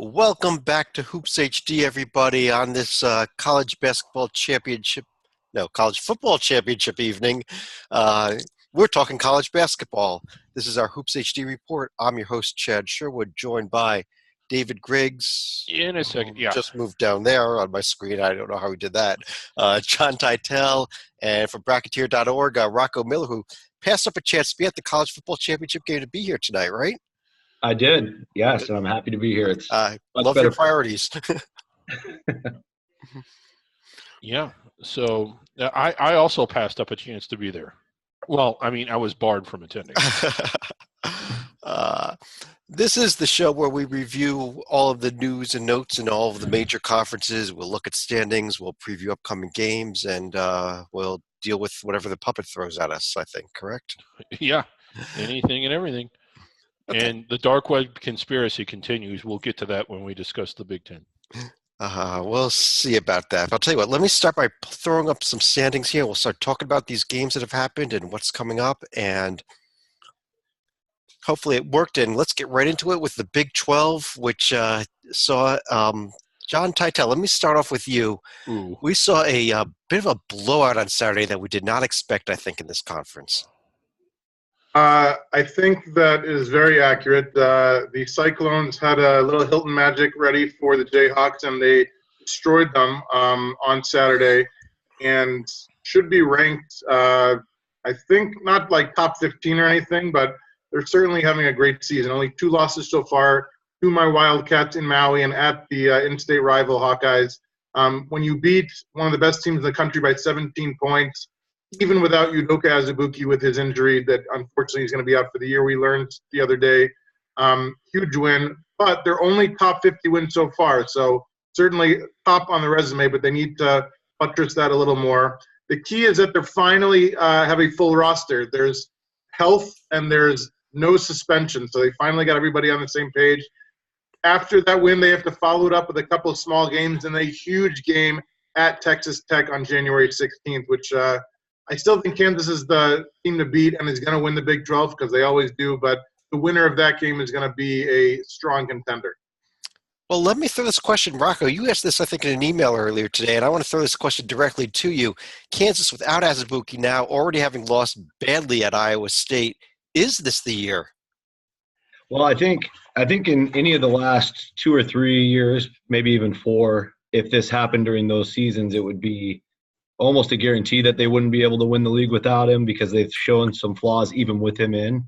Welcome back to Hoops HD, everybody, on this college basketball championship, no, college football championship evening. Uh, we're talking college basketball. This is our Hoops HD report. I'm your host, Chad Sherwood, joined by David Griggs, In a second, who yeah. just moved down there on my screen. I don't know how he did that. John Titel, and from Bracketeer.org, Rocco Miller, who passed up a chance to be at the college football championship game to be here tonight, right? I did, yes, and I'm happy to be here. It's much Love better. your priorities. Yeah. So I also passed up a chance to be there. Well, I mean, I was barred from attending. This is the show where we review all of the news and notes and all of the major conferences. We'll look at standings, we'll preview upcoming games, and we'll deal with whatever the puppet throws at us, I think, correct? Yeah. Anything and everything. Okay. And the dark web conspiracy continues. We'll get to that when we discuss the Big Ten. We'll see about that. I'll tell you what, let me start by throwing up some standings here. We'll start talking about these games that have happened and what's coming up, and hopefully it worked. And let's get right into it with the Big 12, which saw John Titel. Let me start off with you. Ooh. We saw a bit of a blowout on Saturday that we did not expect, I think, in this conference. I think that is very accurate. The Cyclones had a little Hilton Magic ready for the Jayhawks, and they destroyed them on Saturday and should be ranked, I think, not like top 15 or anything, but they're certainly having a great season. Only 2 losses so far to my Wildcats in Maui and at the in-state rival Hawkeyes. When you beat one of the best teams in the country by 17 points, even without Udoka Azubuike with his injury that unfortunately is going to be out for the year, we learned the other day. Huge win, but they're only top 50 wins so far, so certainly top on the resume, but they need to buttress that a little more. The key is that they're finally have a full roster. There's health and there's no suspension, so they finally got everybody on the same page. After that win, they have to follow it up with a couple of small games and a huge game at Texas Tech on January 16th, which I still think Kansas is the team to beat and is going to win the Big 12 because they always do, but the winner of that game is going to be a strong contender. Well, let me throw this question. Rocco, you asked this, I think, in an email earlier today, and I want to throw this question directly to you. Kansas, without Azubuike now, already having lost badly at Iowa State, is this the year? Well, I think in any of the last 2 or 3 years, maybe even 4, if this happened during those seasons, it would be almost a guarantee that they wouldn't be able to win the league without him because they've shown some flaws even with him in.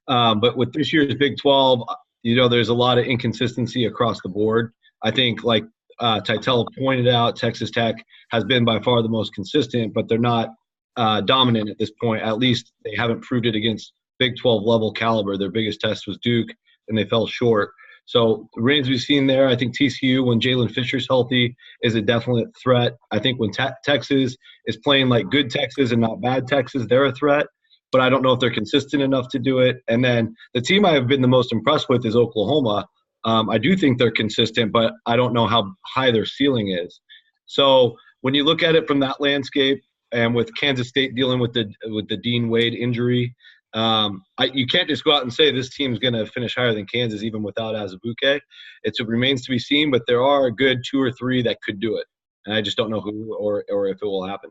But with this year's Big 12, there's a lot of inconsistency across the board. I think, like Titel pointed out, Texas Tech has been by far the most consistent, but they're not dominant at this point. At least they haven't proved it against Big 12 level caliber. Their biggest test was Duke, and they fell short. So the range we've seen there, I think TCU, when Jalen Fisher's healthy, is a definite threat. I think when Texas is playing like good Texas and not bad Texas, they're a threat. But I don't know if they're consistent enough to do it. And then the team I have been the most impressed with is Oklahoma. I do think they're consistent, but I don't know how high their ceiling is. So when you look at it from that landscape, and with Kansas State dealing with the Dean Wade injury, you can't just go out and say this team's going to finish higher than Kansas even without Azubuike. It remains to be seen, but there are a good 2 or 3 that could do it, and I just don't know who or if it will happen.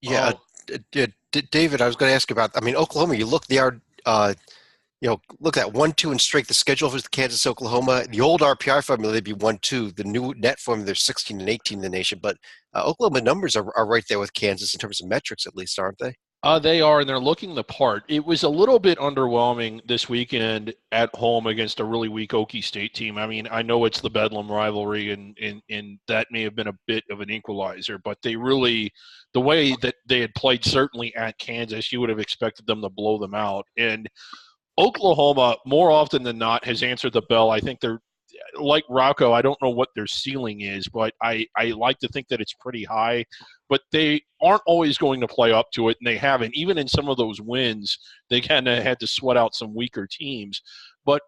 Yeah, David, I was going to ask about. I mean, Oklahoma. You look, they are, look at 1-2 and straight. The schedule for Kansas, Oklahoma. The old RPI formula, they'd be 1-2. The new net formula, they're 16 and 18 in the nation. But Oklahoma numbers are right there with Kansas in terms of metrics, at least, aren't they? They are, and they're looking the part. It was a little bit underwhelming this weekend at home against a really weak Okie State team. I mean, I know it's the Bedlam rivalry, and that may have been a bit of an equalizer, but they really – the way that they had played certainly at Kansas, you would have expected them to blow them out. And Oklahoma, more often than not, has answered the bell. I think they're – like Rocco, I don't know what their ceiling is, but I like to think that it's pretty high. But they aren't always going to play up to it, and they haven't. Even in some of those wins, they kind of had to sweat out some weaker teams. But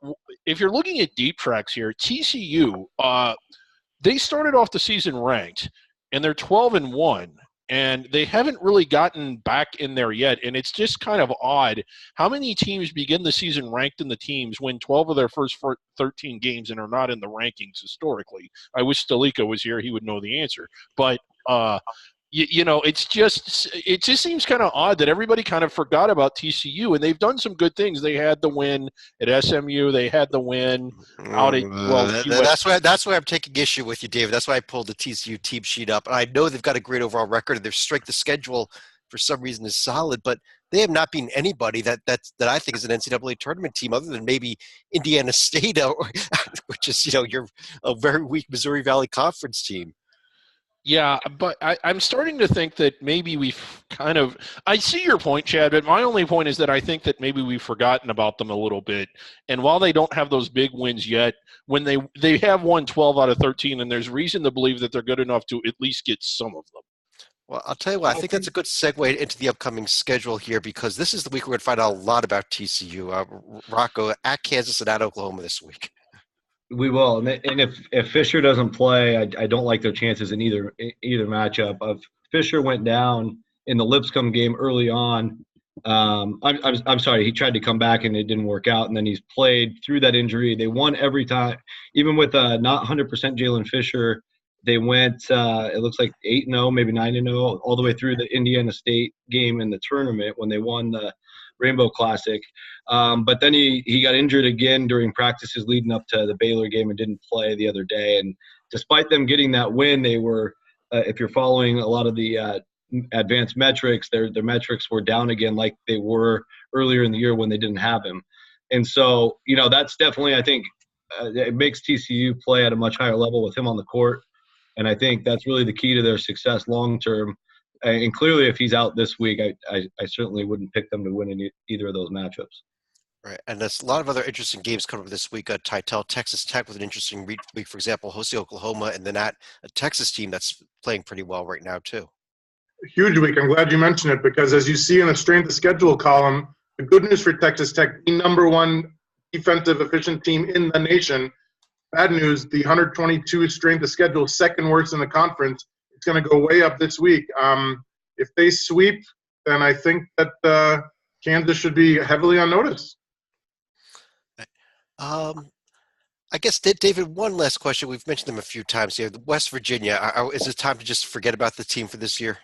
if you're looking at deep tracks here, TCU, they started off the season ranked, and they're 12-1. and they haven't really gotten back in there yet. And it's just kind of odd. How many teams begin the season ranked in the teams, win 12 of their first 13 games, and are not in the rankings historically? I wish Stalika was here; he would know the answer. But it just seems kind of odd that everybody kind of forgot about TCU, and they've done some good things. They had the win at SMU. They had the win out at that's why I'm taking issue with you, David. That's why I pulled the TCU team sheet up. And I know they've got a great overall record, and their strength of schedule for some reason is solid, but they have not been anybody that I think is an NCAA tournament team, other than maybe Indiana State, which is you're a very weak Missouri Valley Conference team. Yeah, but I'm starting to think that maybe we've I see your point, Chad, but my only point is that I think that maybe we've forgotten about them a little bit. And while they don't have those big wins yet, when they have won 12 out of 13, and there's reason to believe that they're good enough to at least get some of them. Well, I'll tell you what, I think that's a good segue into the upcoming schedule here, because this is the week we're going to find out a lot about TCU. Rocco, at Kansas and at Oklahoma this week. We will, and if Fisher doesn't play, I don't like their chances in either matchup. Fisher went down in the Lipscomb game early on. I'm sorry, he tried to come back and it didn't work out, and then he's played through that injury. They won every time, even with not 100% Jalen Fisher. They went, it looks like 8-0, maybe 9-0, all the way through the Indiana State game in the tournament when they won the Rainbow Classic. But then he got injured again during practices leading up to the Baylor game and didn't play the other day. And despite them getting that win, they were, if you're following a lot of the advanced metrics, their metrics were down again like they were earlier in the year when they didn't have him. And so, that's definitely, I think, it makes TCU play at a much higher level with him on the court. And I think that's really the key to their success long term. And clearly, if he's out this week, I certainly wouldn't pick them to win either of those matchups. Right, and there's a lot of other interesting games coming up this week. Titel, Texas Tech with an interesting week, for example, hosting Oklahoma, and then at a Texas team that's playing pretty well right now too. Huge week. I'm glad you mentioned it, because as you see in the strength of schedule column, the good news for Texas Tech, the number one defensive efficient team in the nation. Bad news, the 122 strength of schedule, second worst in the conference. It's going to go way up this week. If they sweep, then I think that Kansas should be heavily on notice. I guess, David, one last question. We've mentioned them a few times here. West Virginia, is it time to just forget about the team for this year?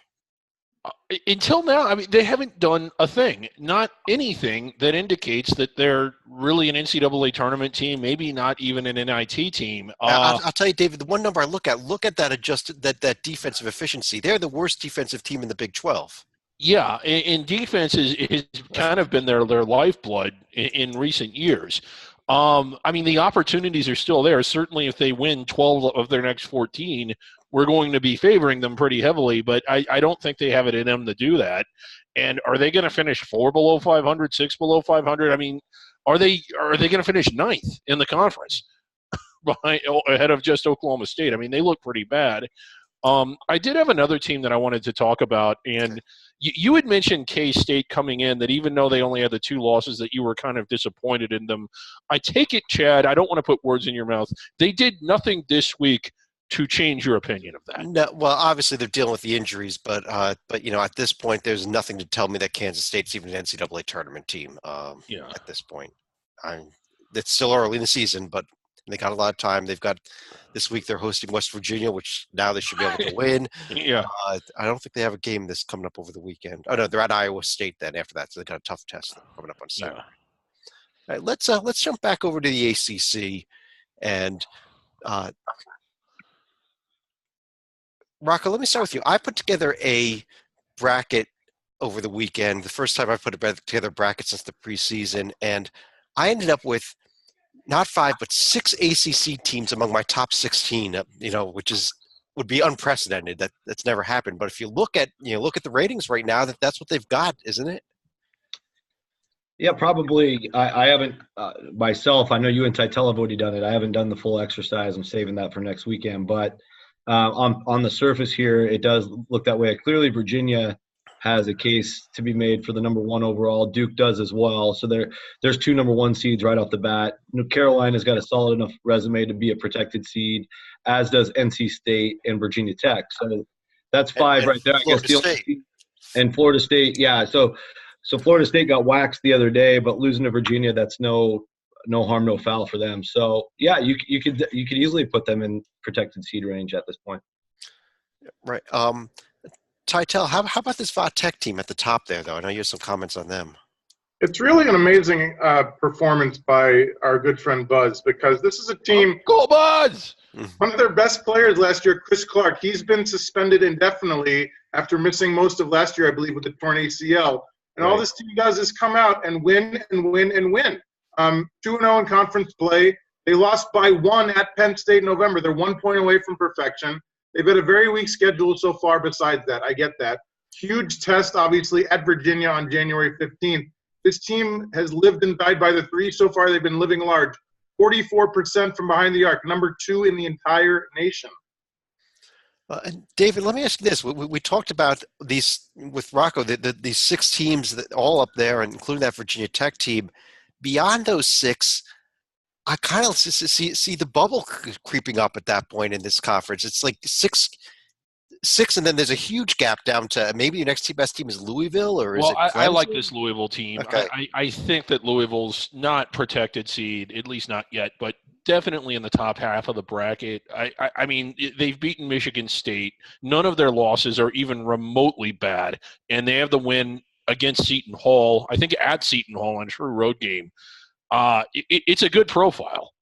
Until now, I mean, they haven't done a thing, not anything that indicates that they're really an NCAA tournament team, maybe not even an NIT team. I'll tell you, David, the one number I look at that adjusted that defensive efficiency. They're the worst defensive team in the Big 12. Yeah, and defense has kind of been their lifeblood in recent years. I mean, the opportunities are still there. Certainly, if they win 12 of their next 14, we're going to be favoring them pretty heavily, but I don't think they have it in them to do that. And are they going to finish 4 below 500, 6 below 500? I mean, are they going to finish 9th in the conference ahead of just Oklahoma State? I mean, they look pretty bad. I did have another team that I wanted to talk about, and you had mentioned K-State coming in, that even though they only had the 2 losses, that you were kind of disappointed in them. I take it, Chad, I don't want to put words in your mouth, they did nothing this week to change your opinion of that. No, well, obviously they're dealing with the injuries, but at this point, there's nothing to tell me that Kansas State's even an NCAA tournament team. At this point, it's still early in the season, but they got a lot of time. They've got this week. They're hosting West Virginia, which now they should be able to win. Yeah, I don't think they have a game that's coming up over the weekend. Oh no, they're at Iowa State then. After that, so they got a tough test coming up on Saturday. Yeah. All right, let's jump back over to the ACC and. Rocco, let me start with you. I put together a bracket over the weekend, the first time I put together a bracket since the preseason, and I ended up with not 5 but 6 ACC teams among my top 16. Which would be unprecedented. That's never happened. But if you look at the ratings right now, that's what they've got, isn't it? Yeah, probably. I haven't myself. I know you and Titel have already done it. I haven't done the full exercise. I'm saving that for next weekend, but. On the surface here, it does look that way. Clearly, Virginia has a case to be made for the number 1 overall. Duke does as well. So there's 2 number 1 seeds right off the bat. Carolina's got a solid enough resume to be a protected seed, as does NC State and Virginia Tech. So That's 5 right there. I guess Florida State. And Florida State, yeah. So Florida State got waxed the other day, but losing to Virginia, that's no harm, no foul for them. So yeah, you could easily put them in protected seed range at this point. Right. Titel, how about this Va Tech team at the top there, though? I know you have some comments on them. It's really an amazing performance by our good friend Buzz, because this is a team. Go Buzz! One of their best players last year, Chris Clark, he's been suspended indefinitely after missing most of last year, I believe, with the torn ACL. And all this team does is come out and win and win and win. 2-0 in conference play. They lost by 1 at Penn State in November. They're 1 point away from perfection. They've had a very weak schedule so far besides that. I get that. Huge test, obviously, at Virginia on January 15th. This team has lived and died by the 3 so far. They've been living large. 44% from behind the arc, number 2 in the entire nation. David, let me ask you this. We talked about these with Rocco, these 6 teams that all up there, including that Virginia Tech team. Beyond those 6, I kind of see the bubble creeping up at that point in this conference. It's like six, and then there's a huge gap down to maybe your next best team is Louisville, or is it Clemson? I like this Louisville team. Okay. I think that Louisville's not protected seed, at least not yet, but definitely in the top half of the bracket. I mean, they've beaten Michigan State. None of their losses are even remotely bad, and they have the win against Seton Hall, I think at Seton Hall on a true road game. It's a good profile.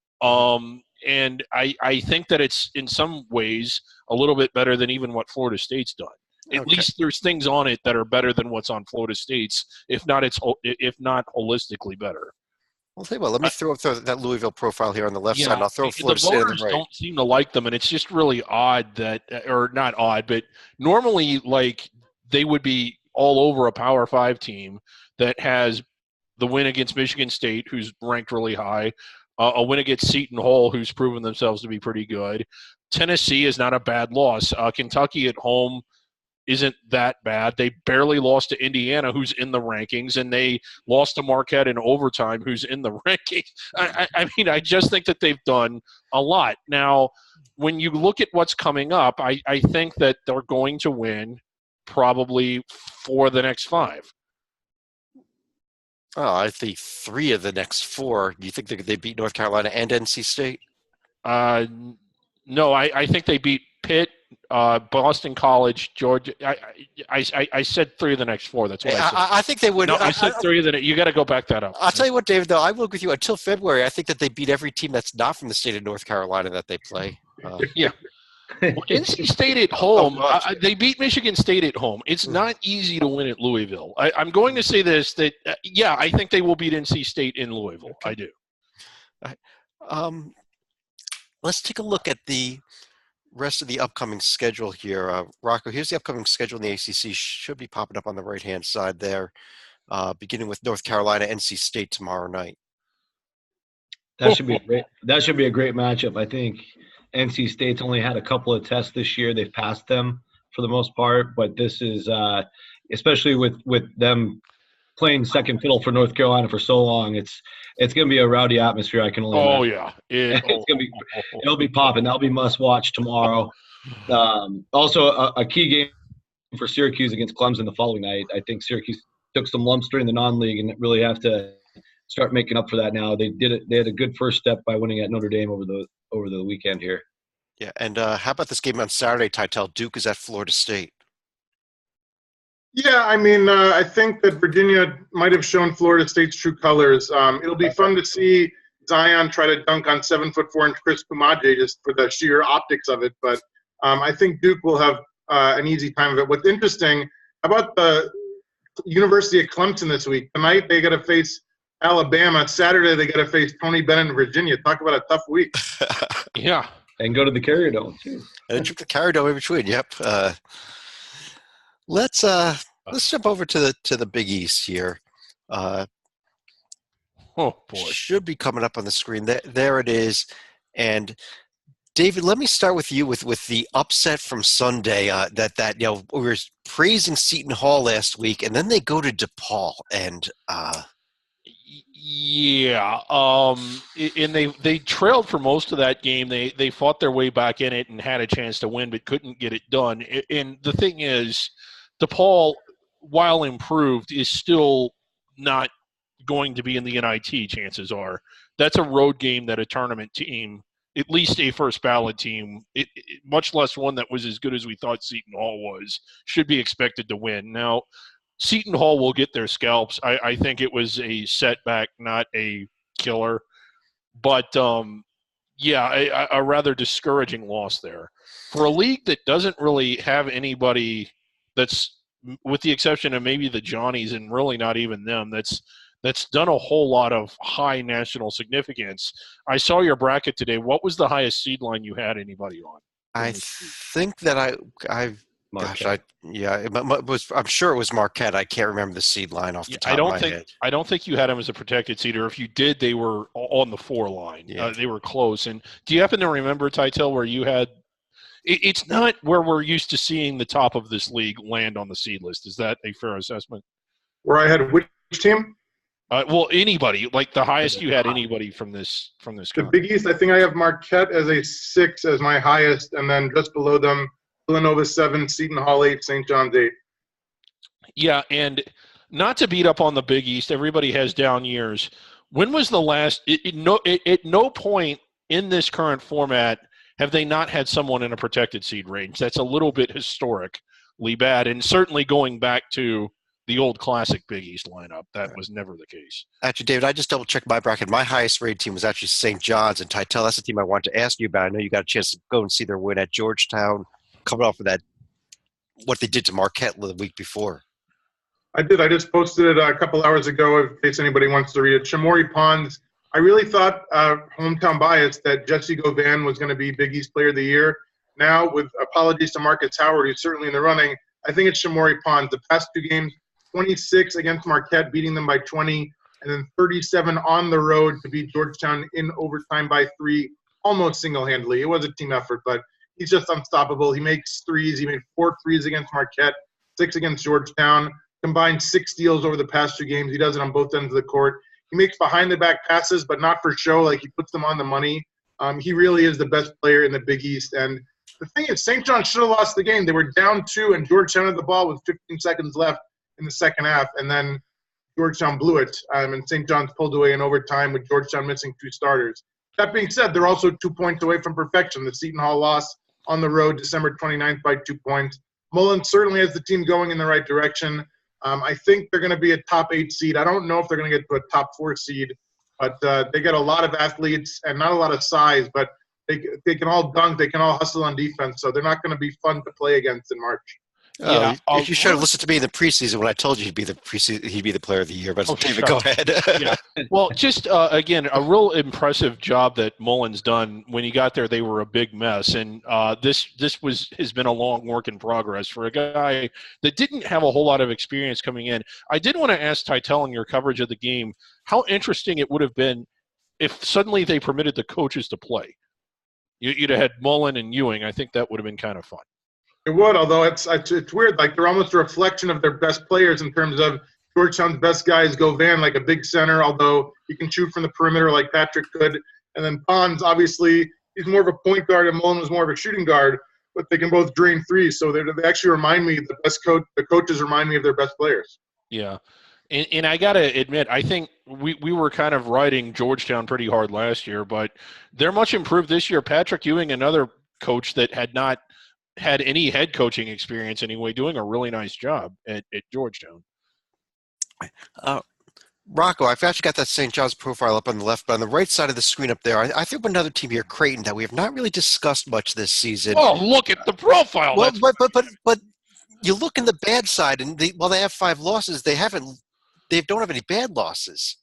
And I think that it's in some ways a little bit better than even what Florida State's done. At least there's things on it that are better than what's on Florida State's, if not holistically better. Well, tell you what, let me throw that Louisville profile here on the left side, and I'll throw Florida the State on voters the right. don't seem to like them, and it's just really odd that, or not odd, but normally like they would be all over a Power 5 team that has the win against Michigan State, who's ranked really high, a win against Seton Hall, who's proven themselves to be pretty good. Tennessee is not a bad loss. Kentucky at home isn't that bad. They barely lost to Indiana, who's in the rankings, and they lost to Marquette in overtime, who's in the rankings. I mean, I just think that they've done a lot. Now, when you look at what's coming up, I think that they're going to win probably 4 of the next 5. Oh, I think 3 of the next 4. Do you think they beat North Carolina and NC State? No, I think they beat Pitt, Boston College, Georgia. I said 3 of the next 4. That's what I said. I think they would. No, I said 3 of the. You got to go back that up. I'll tell you what, David. Though I will agree with you. Until February, I think that they beat every team that's not from the state of North Carolina that they play. Yeah. Well, NC State at home, they beat Michigan State at home. It's not easy to win at Louisville. I'm going to say this, that, I think they will beat NC State in Louisville. I do. Let's take a look at the rest of the upcoming schedule here. Rocco, here's the upcoming schedule in the ACC. Should be popping up on the right-hand side there, beginning with North Carolina, NC State tomorrow night. That should be a great matchup. I think NC State's only had a couple of tests this year. They've passed them for the most part, but this is especially with them playing second fiddle for North Carolina for so long. It's going to be a rowdy atmosphere. I can only imagine. It'll be popping. That'll be must watch tomorrow. Also, a key game for Syracuse against Clemson the following night. I think Syracuse took some lumps during the non-league and really have to start making up for that now. They did it. They had a good first step by winning at Notre Dame over the weekend here. Yeah, and how about this game on Saturday, Titel? Duke is at Florida State. Yeah, I mean, I think that Virginia might have shown Florida State's true colors. It'll be fun to see Zion try to dunk on 7'4" Chris Pumaje just for the sheer optics of it. But I think Duke will have an easy time of it. What's interesting about the University of Clemson this week, tonight they got to face Alabama. Saturday they got to face Tony Bennett in Virginia. Talk about a tough week. Yeah. And go to the Carrier Dome too. And trip to Carrier Dome in between. Yep. Let's jump over to the Big East here. Oh boy, should be coming up on the screen. There it is. And David, let me start with you with the upset from Sunday. That we were praising Seton Hall last week, and then they go to DePaul, and Yeah, and they trailed for most of that game. They fought their way back in it and had a chance to win, but couldn't get it done. And the thing is, DePaul, while improved, is still not going to be in the NIT. Chances are that's a road game that a tournament team, at least a first ballot team, much less one that was as good as we thought Seton Hall was, should be expected to win. Now, Seton Hall will get their scalps. I think it was a setback, not a killer. But, yeah, a rather discouraging loss there. For a league that doesn't really have anybody that's, with the exception of maybe the Johnnies and really not even them, that's done a whole lot of high national significance. I saw your bracket today. What was the highest seed line you had anybody on? I think that I've Marquette. I'm sure it was Marquette. I can't remember the seed line off the top of my head. I don't think you had them as a protected seed, or if you did, they were on the 4 line. Yeah. They were close. And do you happen to remember, Titel, where you had – it's not where we're used to seeing the top of this league land on the seed list. Is that a fair assessment? Where I had which team? Well, anybody, like the highest you had anybody from this. The Big East, I think I have Marquette as a 6 as my highest, and then just below them, Villanova 7, Seton Hall 8, St. John's 8. Yeah, and not to beat up on the Big East, everybody has down years. When was the last at no point in this current format have they not had someone in a protected seed range? That's a little bit historically bad, and certainly going back to the old classic Big East lineup, that was never the case. Actually, David, I just double-checked my bracket. My highest-rated team was actually St. John's, and Titel, that's the team I wanted to ask you about. I know you got a chance to go and see their win at Georgetown, coming off of that, what they did to Marquette the week before. I did. I just posted it a couple hours ago in case anybody wants to read it. Shamori Pons, I really thought, hometown bias, that Jesse Govan was going to be Big East Player of the Year. Now, with apologies to Marcus Howard, who's certainly in the running, I think it's Shamori Pons. The past 2 games, 26 against Marquette, beating them by 20, and then 37 on the road to beat Georgetown in overtime by 3, almost single-handedly. It was a team effort, but he's just unstoppable. He makes threes. He made 4 threes against Marquette, 6 against Georgetown, combined 6 steals over the past 2 games. He does it on both ends of the court. He makes behind-the-back passes, but not for show. Like, he puts them on the money. He really is the best player in the Big East. And the thing is, St. John should have lost the game. They were down 2, and Georgetown had the ball with 15 seconds left in the second half, and then Georgetown blew it. And St. John's pulled away in overtime with Georgetown missing 2 starters. That being said, they're also 2 points away from perfection. The Seton Hall loss on the road December 29th by 2 points. Mullen certainly has the team going in the right direction. I think they're going to be a top 8 seed. I don't know if they're going to get to a top 4 seed, but they got a lot of athletes and not a lot of size, but they can all dunk. They can all hustle on defense, so they're not going to be fun to play against in March. Yeah, you should have listened to me in the preseason when I told you he'd be the player of the year. But David, sure. Go ahead. Yeah. Well, just again, a real impressive job that Mullen's done. When he got there, they were a big mess, and this has been a long work in progress for a guy that didn't have a whole lot of experience coming in. I did want to ask Titel in your coverage of the game how interesting it would have been if suddenly they permitted the coaches to play. You'd have had Mullen and Ewing. I think that would have been kind of fun. It would, although it's weird. Like, they're almost a reflection of their best players in terms of Georgetown's best guys. Govan, like a big center, although he can shoot from the perimeter like Patrick could. And then Pons, obviously, he's more of a point guard, and Mullen was more of a shooting guard. But they can both drain threes, so they actually remind me the coaches remind me of their best players. Yeah, and I gotta admit, I think we were kind of riding Georgetown pretty hard last year, but they're much improved this year. Patrick Ewing, another coach that had not had any head coaching experience anyway, doing a really nice job at Georgetown. Rocco, I've actually got that St. John's profile up on the left, but on the right side of the screen up there, I think another team here, Creighton, that we have not really discussed much this season. Oh, look at the profile. Well, but you look in the bad side, and they have 5 losses. They don't have any bad losses.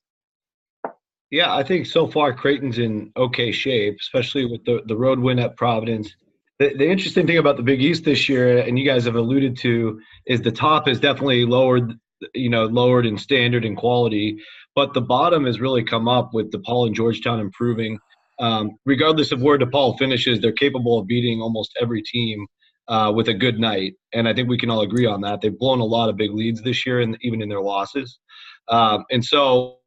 Yeah, I think so far Creighton's in okay shape, especially with the road win at Providence. The interesting thing about the Big East this year, and you guys have alluded to, is the top is definitely lowered in standard and quality, but the bottom has really come up with DePaul and Georgetown improving. Regardless of where DePaul finishes, they're capable of beating almost every team with a good night, and I think we can all agree on that. They've blown a lot of big leads this year, and even in their losses. And so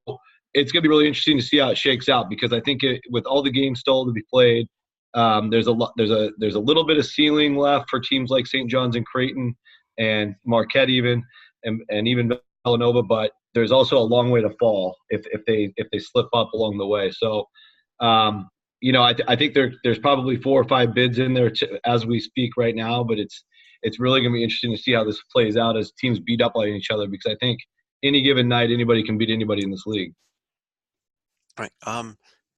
it's going to be really interesting to see how it shakes out, because I think with all the games still to be played, there's a little bit of ceiling left for teams like St. John's and Creighton and Marquette even, and even Villanova, but there's also a long way to fall if they slip up along the way. So, I think there's probably 4 or 5 bids in there as we speak right now, but it's really going to be interesting to see how this plays out as teams beat up on each other, because I think any given night anybody can beat anybody in this league. Right.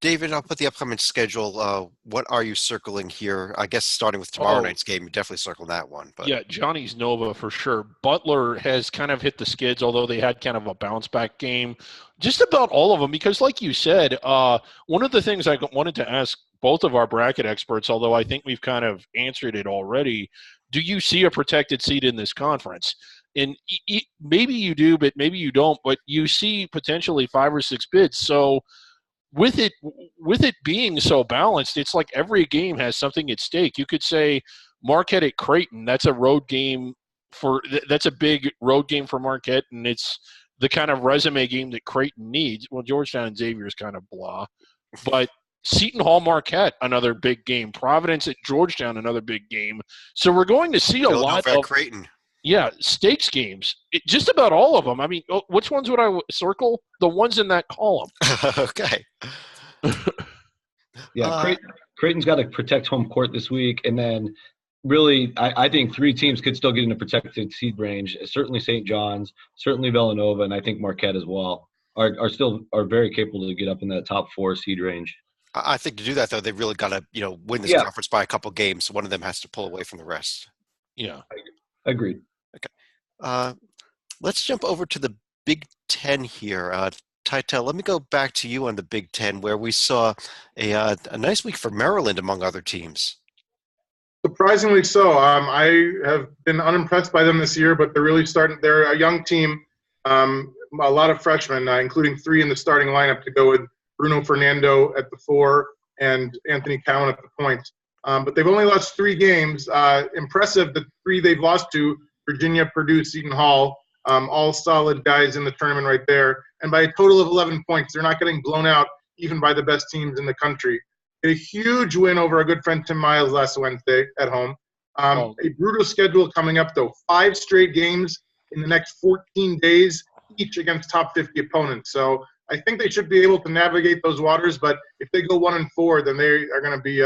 David, I'll put the upcoming schedule. What are you circling here? I guess starting with tomorrow night's game, you definitely circle that one. But yeah, Johnny's Nova for sure. Butler has kind of hit the skids, although they had kind of a bounce back game. Just about all of them, because like you said, one of the things I wanted to ask both of our bracket experts, although I think we've kind of answered it already, do you see a protected seed in this conference? And maybe you do, but maybe you don't, but you see potentially 5 or 6 bids. So with it being so balanced, it's like every game has something at stake. You could say Marquette at Creighton, that's a road game that's a big road game for Marquette, and it's the kind of resume game that Creighton needs. Well, Georgetown and Xavier is kind of blah, but Seton Hall Marquette, another big game. Providence at Georgetown, another big game. So we're going to see a lot of Creighton. Yeah, stakes games. Just about all of them. I mean, which ones would I circle? The ones in that column. Okay. Yeah, Creighton's got to protect home court this week, and then really, I think 3 teams could still get in a protected seed range. Certainly St. John's, certainly Villanova, and I think Marquette as well are very capable to get up in that top 4 seed range. I think to do that, though, they've really got to win this conference by a couple games. So one of them has to pull away from the rest. Yeah, agreed. Okay. Let's jump over to the Big Ten here. Tytel, let me go back to you on the Big Ten, where we saw a nice week for Maryland, among other teams. Surprisingly so. I have been unimpressed by them this year, but they're really starting. They're a young team, a lot of freshmen, including 3 in the starting lineup to go with Bruno Fernando at the 4 and Anthony Cowan at the point. But they've only lost 3 games. Impressive, the 3 they've lost to: Virginia, Purdue, Seton Hall, all solid guys in the tournament right there. And by a total of 11 points, they're not getting blown out even by the best teams in the country. A huge win over a good friend, Tim Miles, last Wednesday at home. A brutal schedule coming up, though. 5 straight games in the next 14 days, each against top 50 opponents. So I think they should be able to navigate those waters, but if they go 1-4, then they are going to be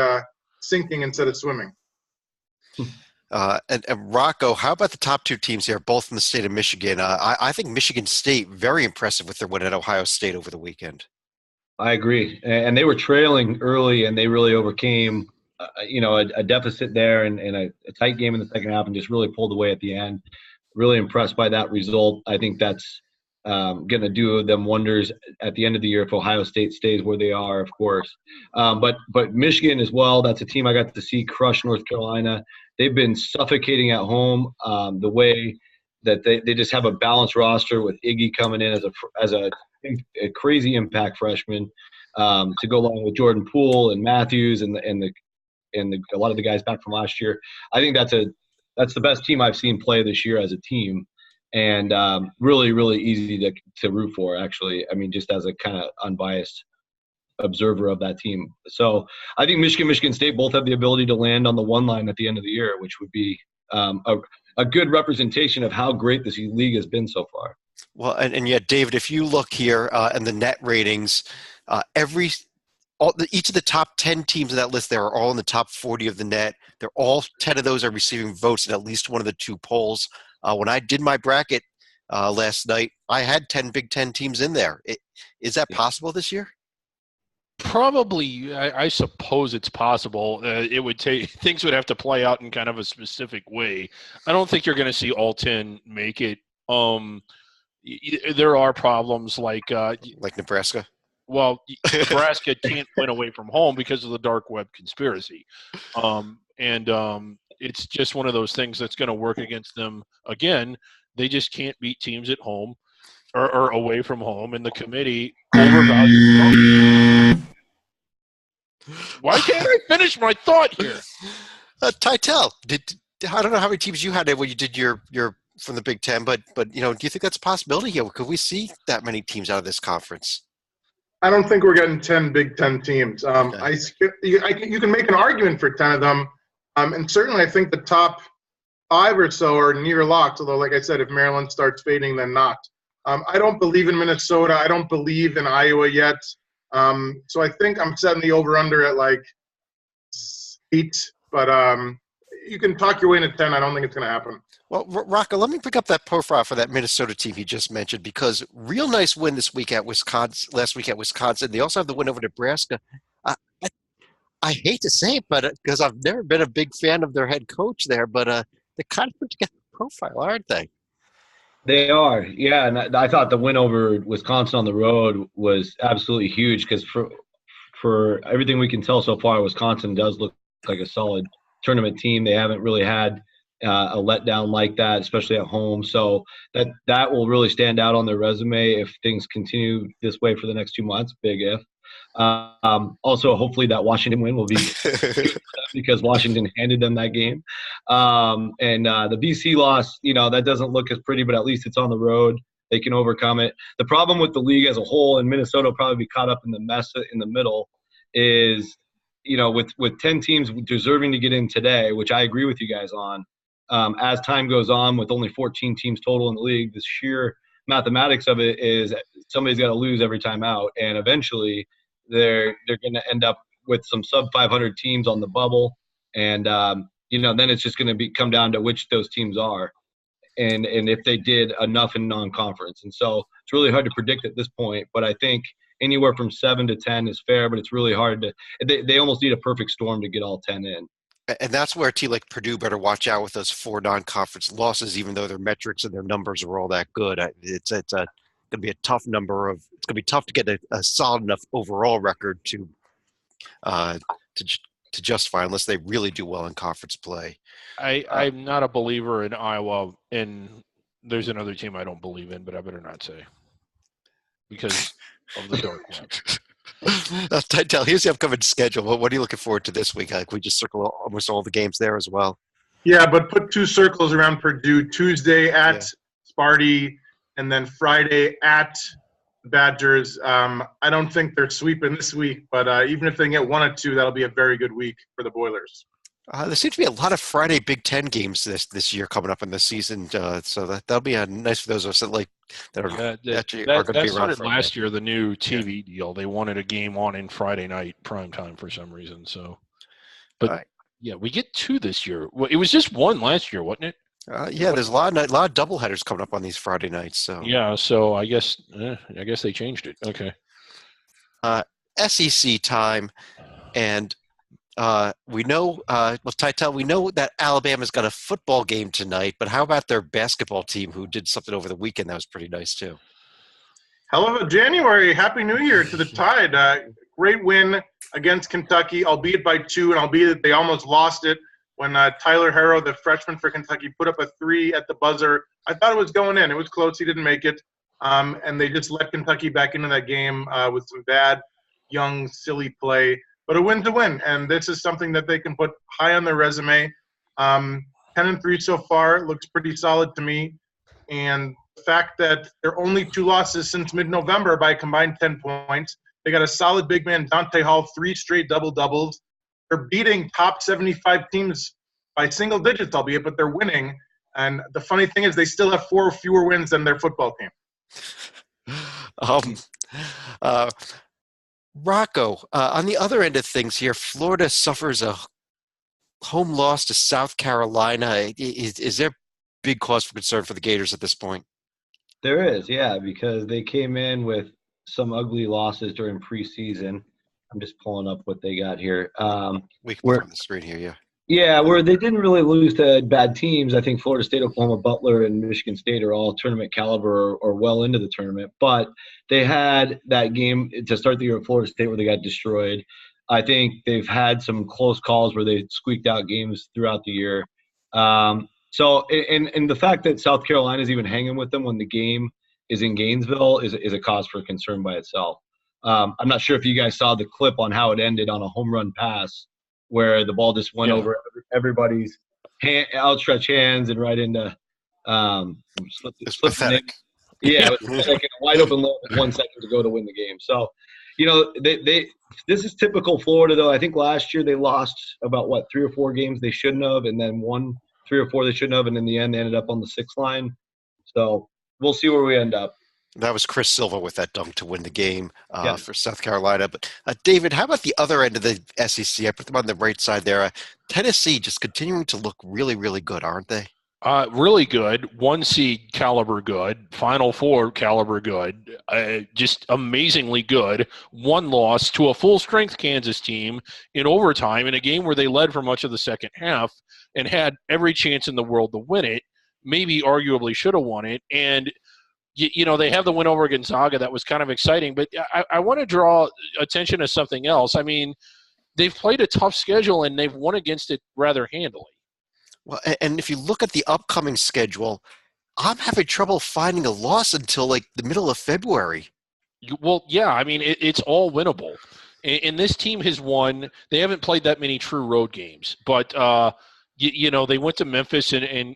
sinking instead of swimming. And Rocco, how about the top 2 teams here, both in the state of Michigan? I think Michigan State, very impressive with their win at Ohio State over the weekend. I agree. And they were trailing early, and they really overcame, a deficit there and a tight game in the second half, and just really pulled away at the end. Really impressed by that result. I think that's going to do them wonders at the end of the year if Ohio State stays where they are, of course. But Michigan as well, that's a team I got to see crush North Carolina. They've been suffocating at home. The way that they just have a balanced roster with Iggy coming in as a crazy impact freshman to go along with Jordan Poole and Matthews and a lot of the guys back from last year. I think that's the best team I've seen play this year as a team, and really, really easy to root for, actually. I mean, just as a kind of unbiased observer of that team. So I think Michigan State both have the ability to land on the 1 line at the end of the year, which would be a good representation of how great this league has been so far. Well, and yet, David, if you look here and the net ratings, each of the top 10 teams in that list, they are all in the top 40 of the net. They're all 10 of those are receiving votes in at least one of the 2 polls. When I did my bracket last night, I had 10 Big Ten teams in there. Is that possible this year? Probably, I suppose it's possible. It would take things would have to play out in kind of a specific way. I don't think you're going to see all 10 make it. There are problems like Nebraska. Well, Nebraska can't win away from home because of the dark web conspiracy, and it's just one of those things that's going to work against them again. They just can't beat teams at home or away from home, and the committee overvalues. Why can't I finish my thought here? Tytel, I don't know how many teams you had when you did your from the Big Ten, but do you think that's a possibility here? Could we see that many teams out of this conference? I don't think we're getting 10 Big Ten teams. You can make an argument for 10 of them, and certainly I think the top 5 or so are near locked, although, like I said, if Maryland starts fading, then not. I don't believe in Minnesota. I don't believe in Iowa yet. So I think I'm setting the over-under at like 8, but you can talk your way into 10. I don't think it's going to happen. Well, Rocco, let me pick up that profile for that Minnesota team he just mentioned, because real nice win this week at Wisconsin. Last week at Wisconsin, they also have the win over Nebraska. I, I, I hate to say it, but because I've never been a big fan of their head coach there, but they kind of put together a profile, aren't they? They are, yeah. And I thought the win over Wisconsin on the road was absolutely huge because for everything we can tell so far, Wisconsin does look like a solid tournament team. They haven't really had a letdown like that, especially at home. So that will really stand out on their resume if things continue this way for the next 2 months. Big if. Also, hopefully that Washington win will be because Washington handed them that game. And the BC loss, that doesn't look as pretty, but at least it's on the road. They can overcome it. The problem with the league as a whole, and Minnesota will probably be caught up in the mess in the middle, is, with 10 teams deserving to get in today, which I agree with you guys on, as time goes on with only 14 teams total in the league, the sheer mathematics of it is somebody's got to lose every time out, and eventually they're going to end up with some sub 500 teams on the bubble, and then it's just going to come down to which those teams are, and if they did enough in non-conference. And so it's really hard to predict at this point, but I think anywhere from 7 to 10 is fair, but it's really hard to – they almost need a perfect storm to get all 10 in. And that's where a team like Purdue better watch out with those 4 non-conference losses, even though their metrics and their numbers are all that good. It's going to be a tough number of – it's going to be tough to get a solid enough overall record to justify unless they really do well in conference play. I'm not a believer in Iowa, and there's another team I don't believe in, but I better not say because of the dark web. Tell, here's the upcoming schedule. What are you looking forward to this week? Like we just circle almost all the games there as well. Yeah, but put 2 circles around Purdue. Tuesday at Sparty, and then Friday at Badgers. I don't think they're sweeping this week, but even if they get 1 or 2, that'll be a very good week for the Boilers. There seems to be a lot of Friday Big Ten games this year coming up in the season, so that'll be nice for those of us that are going to be around. That started last year, the new TV deal. They wanted a game on in Friday night prime time for some reason. So, but we get 2 this year. Well, it was just 1 last year, wasn't it? There's a lot of doubleheaders coming up on these Friday nights. So so I guess they changed it. Okay. SEC time, and we know. Tytel, we know that Alabama's got a football game tonight, but how about their basketball team, who did something over the weekend that was pretty nice too? Hell of a January! Happy New Year to the Tide. Great win against Kentucky, albeit by 2, and albeit they almost lost it. When Tyler Harrow, the freshman for Kentucky, put up a 3 at the buzzer. I thought it was going in. It was close. He didn't make it. And they just let Kentucky back into that game with some bad, young, silly play. But a win's a win, and this is something that they can put high on their resume. 10-3 so far looks pretty solid to me. And the fact that they're only 2 losses since mid-November by a combined 10 points. They got a solid big man, Dante Hall, 3 straight double-doubles. They're beating top 75 teams by single digits, albeit, but they're winning. And the funny thing is they still have 4 fewer wins than their football team. Rocco, on the other end of things here, Florida suffers a home loss to South Carolina. Is there big cause for concern for the Gators at this point? There is, yeah, because they came in with some ugly losses during preseason. I'm just pulling up what they got here. We can put it on the screen here, yeah. Yeah, where they didn't really lose to bad teams. I think Florida State, Oklahoma, Butler, and Michigan State are all tournament caliber or well into the tournament. But they had that game to start the year at Florida State where they got destroyed. I think they've had some close calls where they squeaked out games throughout the year. So the fact that South Carolina is even hanging with them when the game is in Gainesville is a cause for concern by itself. I'm not sure if you guys saw the clip on how it ended on a home run pass where the ball just went over everybody's outstretched hands and right into it's pathetic. Yeah, it was like a wide open look with 1 second to go to win the game. So This is typical Florida, though. I think last year they lost about 3 or 4 games they shouldn't have, and then won 3 or 4 they shouldn't have, and in the end they ended up on the 6th line. So we'll see where we end up. That was Chris Silva with that dunk to win the game Yeah. for South Carolina. But David, how about the other end of the SEC? I put them on the right side there. Tennessee just continuing to look really, really good, aren't they? Really good. 1 seed caliber good. Final 4 caliber good. Just amazingly good. 1 loss to a full-strength Kansas team in overtime in a game where they led for much of the second half and had every chance in the world to win it. Maybe arguably should have won it. And they have the win over Gonzaga. That was kind of exciting. But I want to draw attention to something else. I mean, they've played a tough schedule, and they've won against it rather handily. Well, and if you look at the upcoming schedule, I'm having trouble finding a loss until like the middle of February. Well, yeah. I mean, it's all winnable. And this team has won. They haven't played that many true road games. But, they went to Memphis, and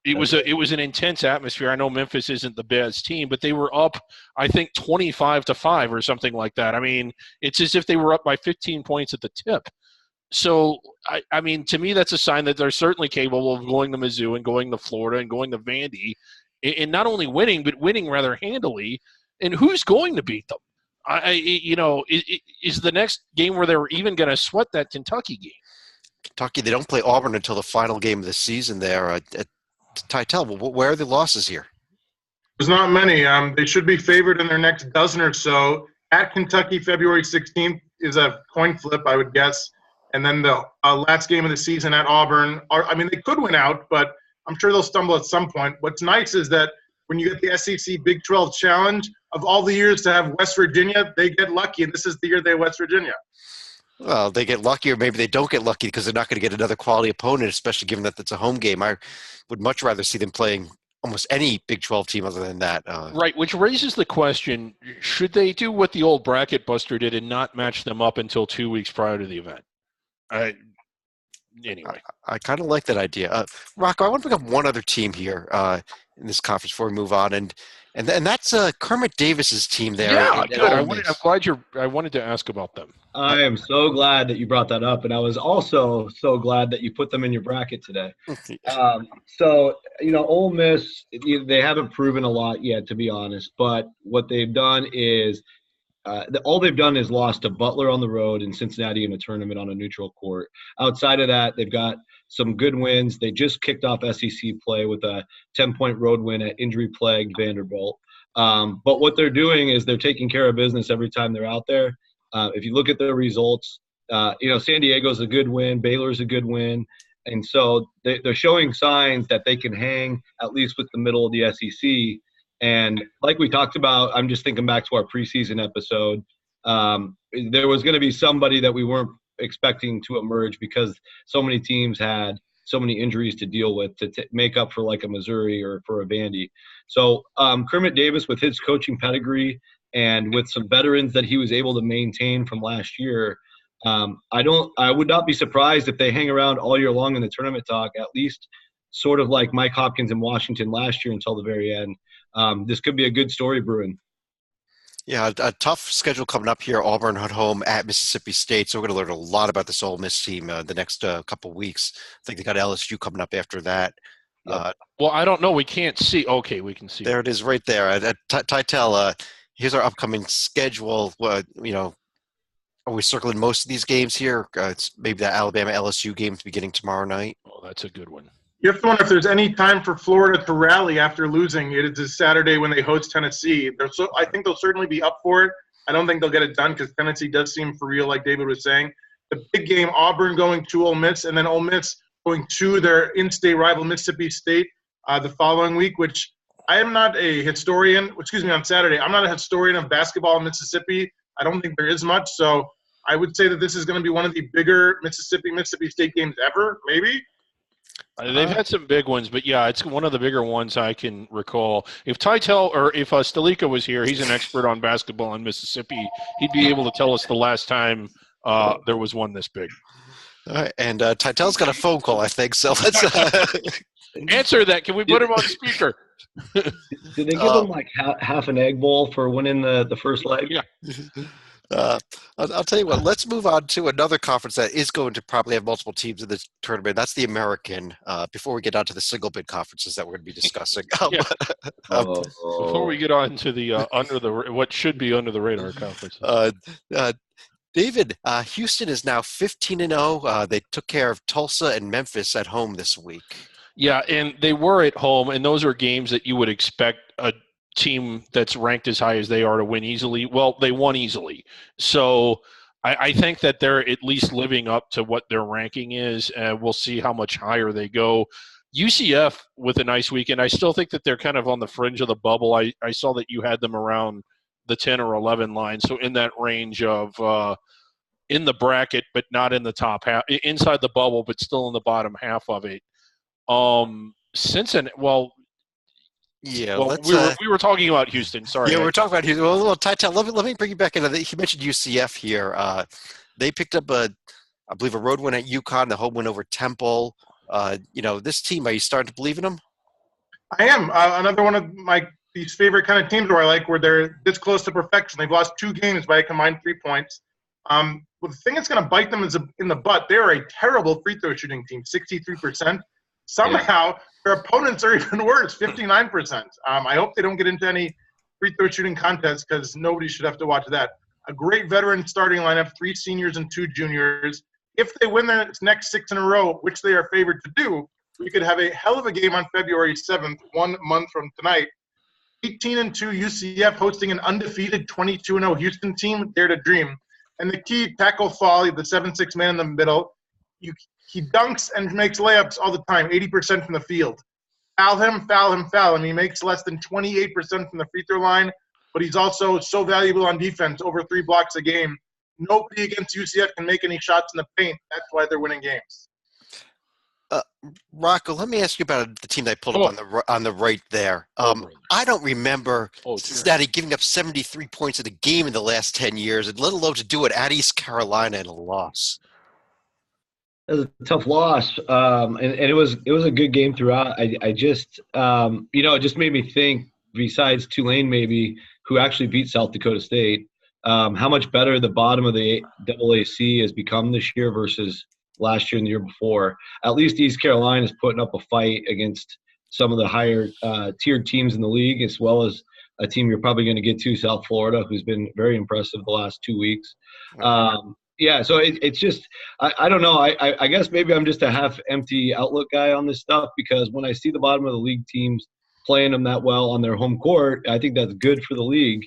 it was an intense atmosphere. I know Memphis isn't the best team, but they were up, I think, 25-5 or something like that. I mean, it's as if they were up by 15 points at the tip. So, I mean, to me, that's a sign that they're certainly capable of going to Mizzou and going to Florida and going to Vandy, and not only winning, but winning rather handily. And who's going to beat them? Is the next game where they're even going to sweat that Kentucky game? Kentucky, they don't play Auburn until the final game of the season there at Titel. Where are the losses here? There's not many. They should be favored in their next dozen or so. At Kentucky, February 16th is a coin flip, I would guess. And then the last game of the season at Auburn. They could win out, but I'm sure they'll stumble at some point. What's nice is that when you get the SEC Big 12 Challenge, of all the years to have West Virginia, they get lucky. And this is the year they have West Virginia. Well, they get lucky, or maybe they don't get lucky because they're not going to get another quality opponent, especially given that it's a home game. I would much rather see them playing almost any Big 12 team other than that. Right, which raises the question, should they do what the old bracket buster did and not match them up until 2 weeks prior to the event? Anyway. I kind of like that idea. Rocco, I want to bring up one other team here in this conference before we move on, and that's Kermit Davis's team there. Yeah, good. I wanted to ask about them. I am so glad that you brought that up, and I was also so glad that you put them in your bracket today. Ole Miss, they haven't proven a lot yet, to be honest, but what they've done is all they've done is lost to Butler on the road and Cincinnati in a tournament on a neutral court. Outside of that, they've got some good wins. They just kicked off SEC play with a 10-point road win at injury-plagued Vanderbilt. But what they're doing is they're taking care of business every time they're out there. If you look at their results, San Diego's a good win, Baylor's a good win. And so they're showing signs that they can hang at least with the middle of the SEC. And like we talked about, I'm just thinking back to our preseason episode, there was going to be somebody that we weren't expecting to emerge because so many teams had so many injuries to deal with to make up for like a Missouri or for a Vandy. So Kermit Davis, with his coaching pedigree and with some veterans that he was able to maintain from last year, I would not be surprised if they hang around all year long in the tournament talk, at least sort of like Mike Hopkins in Washington last year until the very end. This could be a good story brewing. Yeah, a tough schedule coming up here. Auburn at home at Mississippi State. So we're going to learn a lot about this Ole Miss team the next couple of weeks. I think they got LSU coming up after that. Well, I don't know. We can't see. Okay, we can see. There it is right there. Titel, here's our upcoming schedule. Are we circling most of these games here? It's maybe that Alabama-LSU game beginning tomorrow night. Oh, that's a good one. You have to wonder if there's any time for Florida to rally after losing. It is this Saturday when they host Tennessee. I think they'll certainly be up for it. I don't think they'll get it done because Tennessee does seem for real, like David was saying. The big game, Auburn going to Ole Miss, and then Ole Miss going to their in-state rival Mississippi State the following week, which I am not a historian. On Saturday. I'm not a historian of basketball in Mississippi. I don't think there is much. So I would say that this is going to be one of the bigger Mississippi State games ever, maybe. They've had some big ones, but yeah, it's one of the bigger ones I can recall. If Titel or if Stalika was here, he's an expert on basketball in Mississippi. He'd be able to tell us the last time there was one this big. All right, and Titel's got a phone call, I think. So let's answer that. Can we put him on speaker? Did they give him like half an egg bowl for winning the first leg? Yeah. I'll tell you what, let's move on to another conference that is going to probably have multiple teams in this tournament. That's the American, before we get on to the single bid conferences that we're going to be discussing. Yeah. Before we get on to the what should be under the radar conference. David, Houston is now 15-0. They took care of Tulsa and Memphis at home this week. Yeah, and they were at home, and those are games that you would expect a team that's ranked as high as they are to win easily. Well, they won easily. So I think that they're at least living up to what their ranking is, and we'll see how much higher they go. UCF with a nice weekend. I still think that they're kind of on the fringe of the bubble. I saw that you had them around the 10 or 11 line, so in that range of in the bracket, but not in the top half, inside the bubble, but still in the bottom half of it. Cincinnati. Well, we were talking about Houston. Sorry. Yeah, we were talking about Houston. Well, Ty, let me bring you back into that. He mentioned UCF here. They picked up I believe, a road win at UConn, the home win over Temple. This team, are you starting to believe in them? I am. Another one of these favorite kind of teams where they're this close to perfection. They've lost 2 games by a combined 3 points. Well, the thing that's going to bite them is in the butt. They're a terrible free throw shooting team, 63%. Somehow, their opponents are even worse, 59%. I hope they don't get into any free throw shooting contests because nobody should have to watch that. A great veteran starting lineup, 3 seniors and 2 juniors. If they win their next 6 in a row, which they are favored to do, we could have a hell of a game on February 7th, 1 month from tonight. 18-2 UCF hosting an undefeated 22-0 Houston team, Dare to Dream. And the key, Tackle Fall, the 7'6" man in the middle. He dunks and makes layups all the time, 80% from the field. Foul him, foul him, foul him. He makes less than 28% from the free throw line, but he's also so valuable on defense, over 3 blocks a game. Nobody against UCF can make any shots in the paint. That's why they're winning games. Rocco, let me ask you about the team they pulled up on the right there. I don't remember Cincinnati giving up 73 points in a game in the last 10 years, and let alone to do it at East Carolina in a loss. It was a tough loss, and it was a good game throughout. I just it just made me think, besides Tulane maybe, who actually beat South Dakota State, how much better the bottom of the AAC has become this year versus last year and the year before. At least East Carolina is putting up a fight against some of the higher tiered teams in the league, as well as a team you're probably going to get to, South Florida, who's been very impressive the last 2 weeks. Yeah, so it's just I don't know. I guess maybe I'm just a half-empty outlook guy on this stuff, because when I see the bottom of the league teams playing them that well on their home court, I think that's good for the league.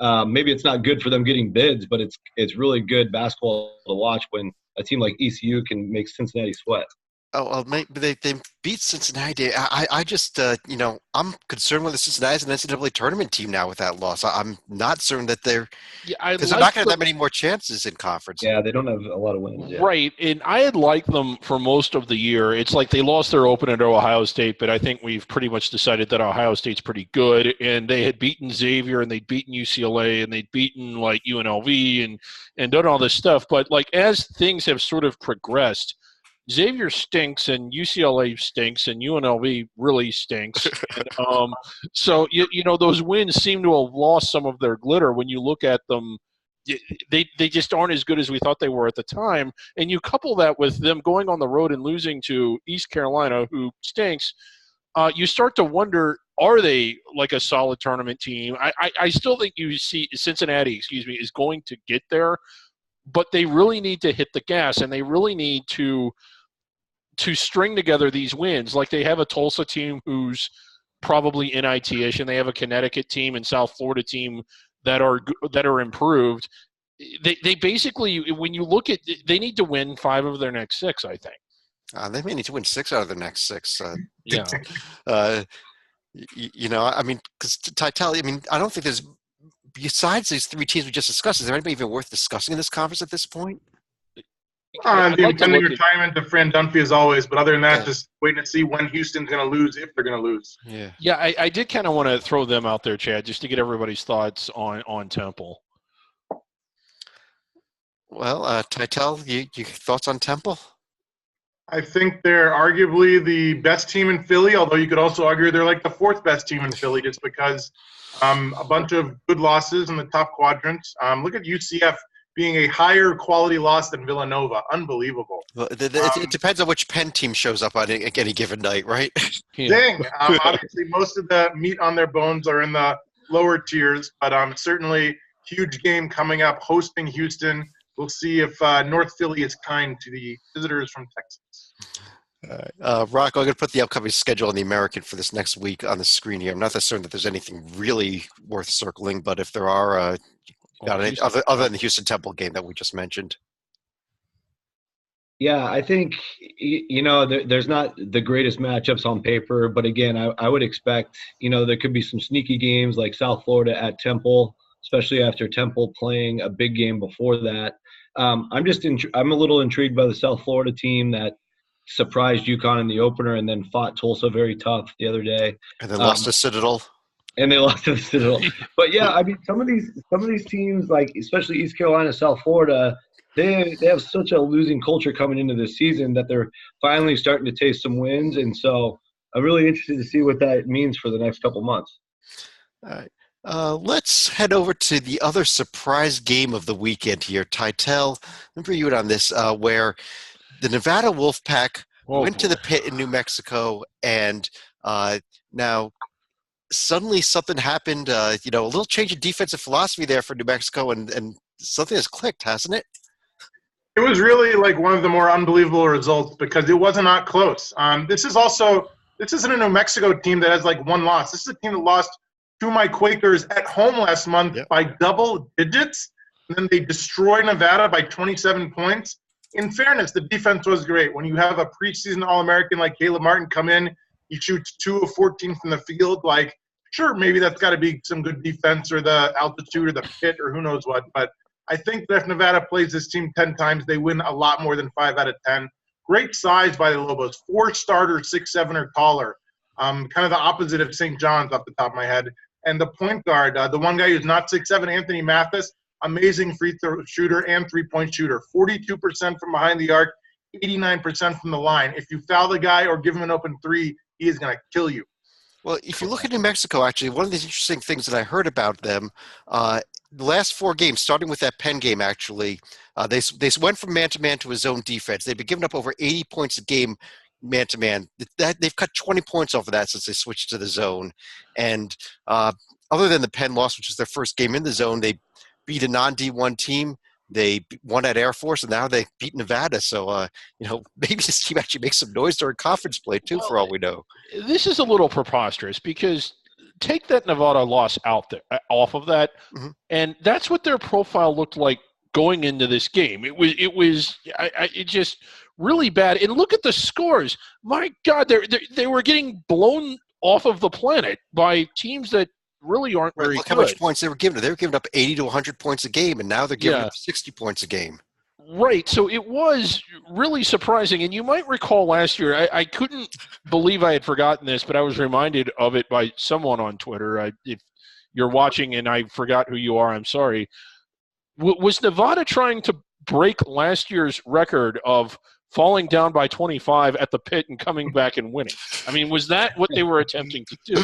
Maybe it's not good for them getting bids, but it's really good basketball to watch when a team like ECU can make Cincinnati sweat. Oh, they beat Cincinnati. I just, I'm concerned with the Cincinnati's an NCAA tournament team now with that loss. I'm not certain that they're – because they're not going to have that many more chances in conference. Yeah, they don't have a lot of wins. Yeah. Right, and I had liked them for most of the year. It's like they lost their opener to Ohio State, but I think we've pretty much decided that Ohio State's pretty good, and they had beaten Xavier, and they'd beaten UCLA, and they'd beaten, like, UNLV and done all this stuff. But, like, as things have sort of progressed – Xavier stinks and UCLA stinks and UNLV really stinks. And, so, those wins seem to have lost some of their glitter when you look at them. They just aren't as good as we thought they were at the time. And you couple that with them going on the road and losing to East Carolina, who stinks, you start to wonder, are they like a solid tournament team? I still think Cincinnati, is going to get there, but they really need to hit the gas, and they really need to string together these wins. Like, they have a Tulsa team who's probably NIT-ish, and they have a Connecticut team and South Florida team that are improved. They basically, when you look at, they need to win 5 of their next 6, I think. They may need to win 6 out of their next 6. Yeah. Because Titel, I don't think there's, besides these 3 teams we just discussed, is there anybody even worth discussing in this conference at this point? The impending retirement of Fran Dunphy as always, but other than that, just waiting to see when Houston's going to lose, if they're going to lose. Yeah. I did kind of want to throw them out there, Chad, just to get everybody's thoughts on Temple. Well, Titel, you thoughts on Temple? I think they're arguably the best team in Philly, although you could also argue they're like the fourth best team in Philly just because a bunch of good losses in the top quadrants. Look at UCF being a higher quality loss than Villanova. Unbelievable. Well, it depends on which Penn team shows up on any given night, right? Yeah. Dang. Obviously, most of the meat on their bones are in the lower tiers, but certainly huge game coming up, hosting Houston. We'll see if North Philly is kind to the visitors from Texas. Rocco, I'm going to put the upcoming schedule on the American for this next week on the screen here. I'm not that certain that there's anything really worth circling, but if there are, other than the Houston Temple game that we just mentioned. Yeah, I think, there's not the greatest matchups on paper, but again, I would expect, there could be some sneaky games like South Florida at Temple, especially after Temple playing a big game before that. I'm a little intrigued by the South Florida team that surprised UConn in the opener and then fought Tulsa very tough the other day. And then lost to Citadel. And they lost to the Citadel. But yeah, I mean, some of these teams, like especially East Carolina, South Florida, they have such a losing culture coming into this season that they're finally starting to taste some wins. And so I'm really interested to see what that means for the next couple months. All right. Let's head over to the other surprise game of the weekend here. Titel, let me bring you in on this, where the Nevada Wolfpack went to the pit in New Mexico, and now suddenly something happened, a little change in defensive philosophy there for New Mexico, and something has clicked, hasn't it? It was really like one of the more unbelievable results because it was not close. This isn't a New Mexico team that has like one loss. This is a team that lost to my Quakers at home last month by double digits, and then they destroyed Nevada by 27 points. In fairness, the defense was great. When you have a preseason All-American like Caleb Martin come in, he shoots 2 of 14 from the field. Like, sure, maybe that's got to be some good defense or the altitude or the pit or who knows what. But I think that if Nevada plays this team 10 times, they win a lot more than 5 out of 10. Great size by the Lobos. 4 starters, 6'7" or taller. Kind of the opposite of St. John's off the top of my head. And the point guard, the one guy who's not 6'7", Anthony Mathis, amazing free throw shooter and three-point shooter. 42% from behind the arc, 89% from the line. If you foul the guy or give him an open three, he is going to kill you. Well, if you look at New Mexico, actually, one of the interesting things that I heard about them, the last 4 games, starting with that Penn game, actually, they went from man-to-man to a zone defense. They've been giving up over 80 points a game man-to-man. They've cut 20 points off of that since they switched to the zone. And other than the Penn loss, which was their first game in the zone, they beat a non-D1 team. They won at Air Force, and now they beat Nevada. So, maybe this team actually makes some noise during conference play, too, for all we know. This is a little preposterous because take that Nevada loss off of that, and that's what their profile looked like going into this game. It was just really bad. And look at the scores. My God, they were getting blown off of the planet by teams that really aren't very good. Look how much points they were giving. They were giving up 80 to 100 points a game, and now they're giving up 60 points a game. Right. So it was really surprising. And you might recall last year, I couldn't believe I had forgotten this, but I was reminded of it by someone on Twitter. If you're watching and I forgot who you are, I'm sorry. Was Nevada trying to break last year's record of falling down by 25 at the pit and coming back and winning? I mean, was that what they were attempting to do?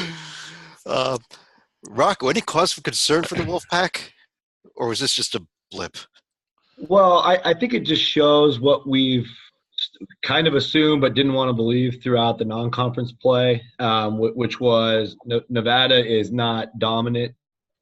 Rocco, any cause for concern for the Wolfpack, or was this just a blip? Well, I think it just shows what we've kind of assumed but didn't want to believe throughout the non-conference play, which was Nevada is not dominant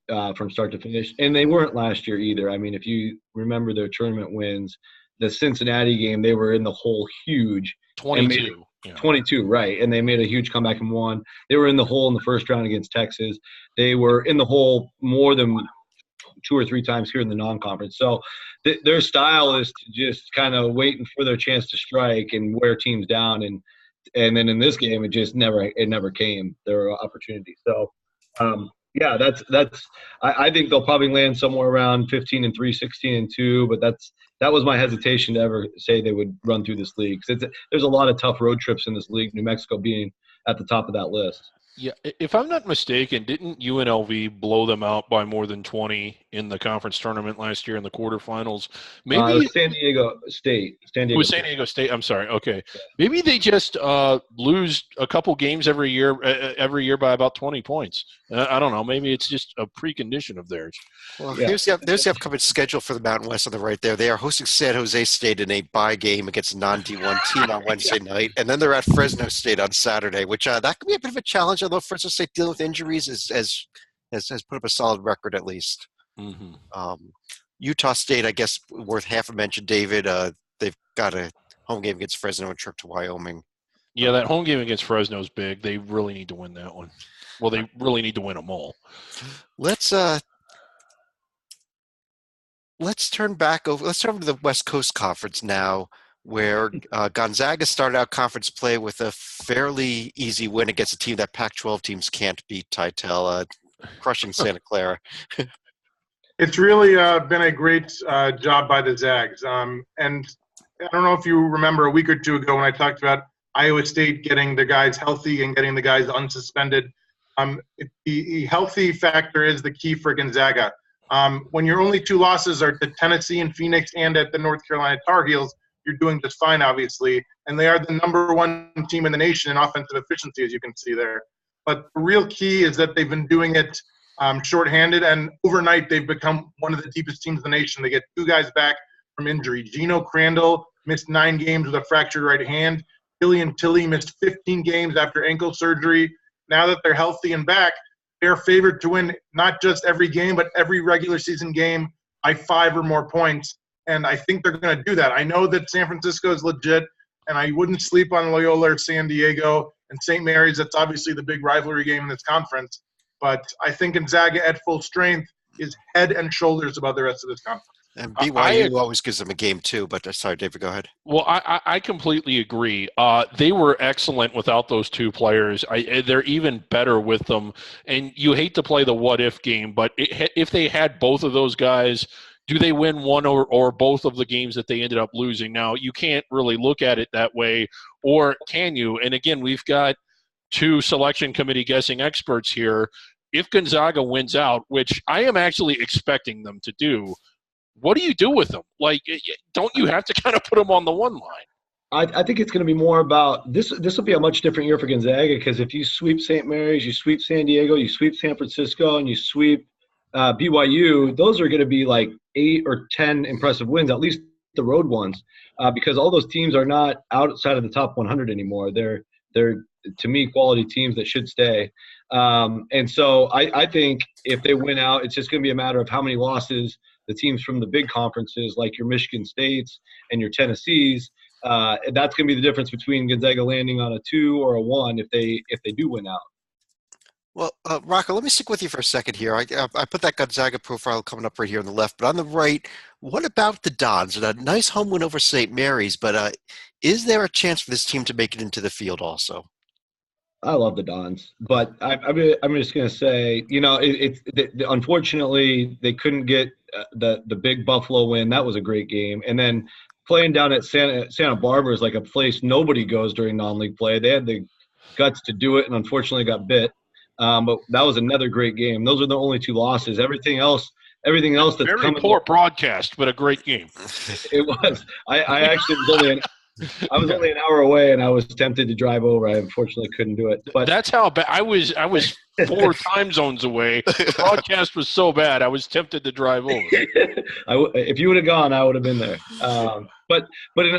from start to finish, and they weren't last year either. I mean, if you remember their tournament wins, the Cincinnati game, they were in the hole huge. 22. 22, right. And they made a huge comeback and won. They were in the hole in the first round against Texas. They were in the hole more than 2 or 3 times here in the non-conference. So their style is to just kind of waiting for their chance to strike and wear teams down. And then in this game, it never came, their opportunity. So, I think they'll probably land somewhere around 15-3, 16-2, but that was my hesitation to ever say they would run through this league. 'Cause there's a lot of tough road trips in this league, New Mexico being at the top of that list. Yeah, if I'm not mistaken, didn't UNLV blow them out by more than 20 in the conference tournament last year in the quarterfinals? Maybe It was San Diego State. it was San Diego State. I'm sorry. Okay, maybe they just lose a couple games every year by about 20 points. I don't know. Maybe it's just a precondition of theirs. Well, there's the upcoming schedule for the Mountain West on the right there. They are hosting San Jose State in a bye game against a non-D1 team on Wednesday night, and then they're at Fresno State on Saturday, which that could be a bit of a challenge. Although Fresno State dealing with injuries has put up a solid record at least. Mm-hmm. Utah State, I guess, worth half a mention. David, they've got a home game against Fresno and a trip to Wyoming. Yeah, that home game against Fresno is big. They really need to win that one. Well, they really need to win them all. Let's turn back over. Let's turn over to the West Coast Conference now, where Gonzaga started out conference play with a fairly easy win against a team that Pac-12 teams can't beat, Titel, crushing Santa Clara. It's really been a great job by the Zags. And I don't know if you remember a week or two ago when I talked about Iowa State getting the guys healthy and getting the guys unsuspended. The healthy factor is the key for Gonzaga. When your only two losses are to Tennessee and Phoenix and at the North Carolina Tar Heels, you're doing just fine, obviously. And they are the number one team in the nation in offensive efficiency, as you can see there. But the real key is that they've been doing it shorthanded, and overnight they've become one of the deepest teams in the nation. They get two guys back from injury. Geno Crandall missed 9 games with a fractured right hand. Killian Tilly missed 15 games after ankle surgery. Now that they're healthy and back, they're favored to win not just every game, but every regular season game by 5 or more points. And I think they're going to do that. I know that San Francisco is legit, and I wouldn't sleep on Loyola or San Diego and St. Mary's. That's obviously the big rivalry game in this conference. But I think Gonzaga at full strength is head and shoulders above the rest of this conference. And BYU always gives them a game too, but sorry, David, go ahead. Well, I completely agree. They were excellent without those two players. They're even better with them. And you hate to play the what-if game, but if they had both of those guys, do they win one or both of the games that they ended up losing? Now, you can't really look at it that way, or can you? And again, we've got 2 selection committee guessing experts here. If Gonzaga wins out, which I am actually expecting them to do, what do you do with them? Like, don't you have to kind of put them on the one line? I think it's going to be more about this. This will be a much different year for Gonzaga, because if you sweep St. Mary's, you sweep San Diego, you sweep San Francisco, and you sweep BYU, those are going to be like 8 or 10 impressive wins, at least the road ones, because all those teams are not outside of the top 100 anymore. They're to me quality teams that should stay. And so I think if they win out, it's just going to be a matter of how many losses the teams from the big conferences, like your Michigan States and your Tennessees, that's going to be the difference between Gonzaga landing on a 2 or a 1 if they do win out. Well, Rocco, let me stick with you for a second here. I put that Gonzaga profile coming up right here on the left, but on the right, what about the Dons? A nice home win over St. Mary's, but is there a chance for this team to make it into the field also? I love the Dons, but I'm just going to say, unfortunately, they couldn't get the big Buffalo win. That was a great game. And then playing down at Santa Barbara is like a place nobody goes during non-league play. They had the guts to do it and unfortunately got bit. But that was another great game. Those are the only 2 losses. Everything else that's very coming. Poor broadcast, but a great game. It was. I actually was only an hour away, and I was tempted to drive over. I unfortunately couldn't do it. But that's how bad I was 4 time zones away. The broadcast was so bad, I was tempted to drive over. If you would have gone, I would have been there. But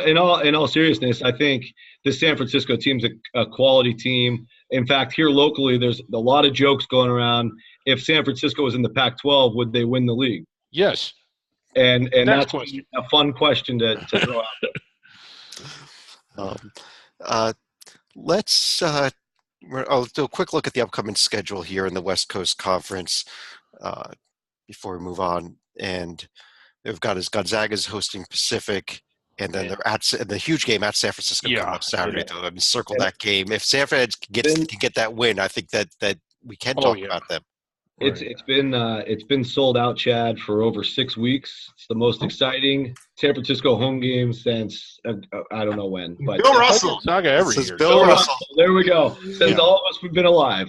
in all seriousness, I think the San Francisco team's a quality team. In fact, here locally, there's a lot of jokes going around. If San Francisco was in the Pac-12, would they win the league? Yes. And that's a fun question to throw out there. Let's I'll do a quick look at the upcoming schedule here in the West Coast Conference before we move on. And they've got Gonzaga's hosting Pacific, and then they're at the huge game at San Francisco coming up Saturday. Yeah. To circle that game. If San Fran can get that win, I think that we can talk about them. It's been sold out, Chad, for over 6 weeks. It's the most exciting San Francisco home game since I don't know when. But Bill Russell. Saga every This is year. Bill Russell. There we go. Since all of us have been alive.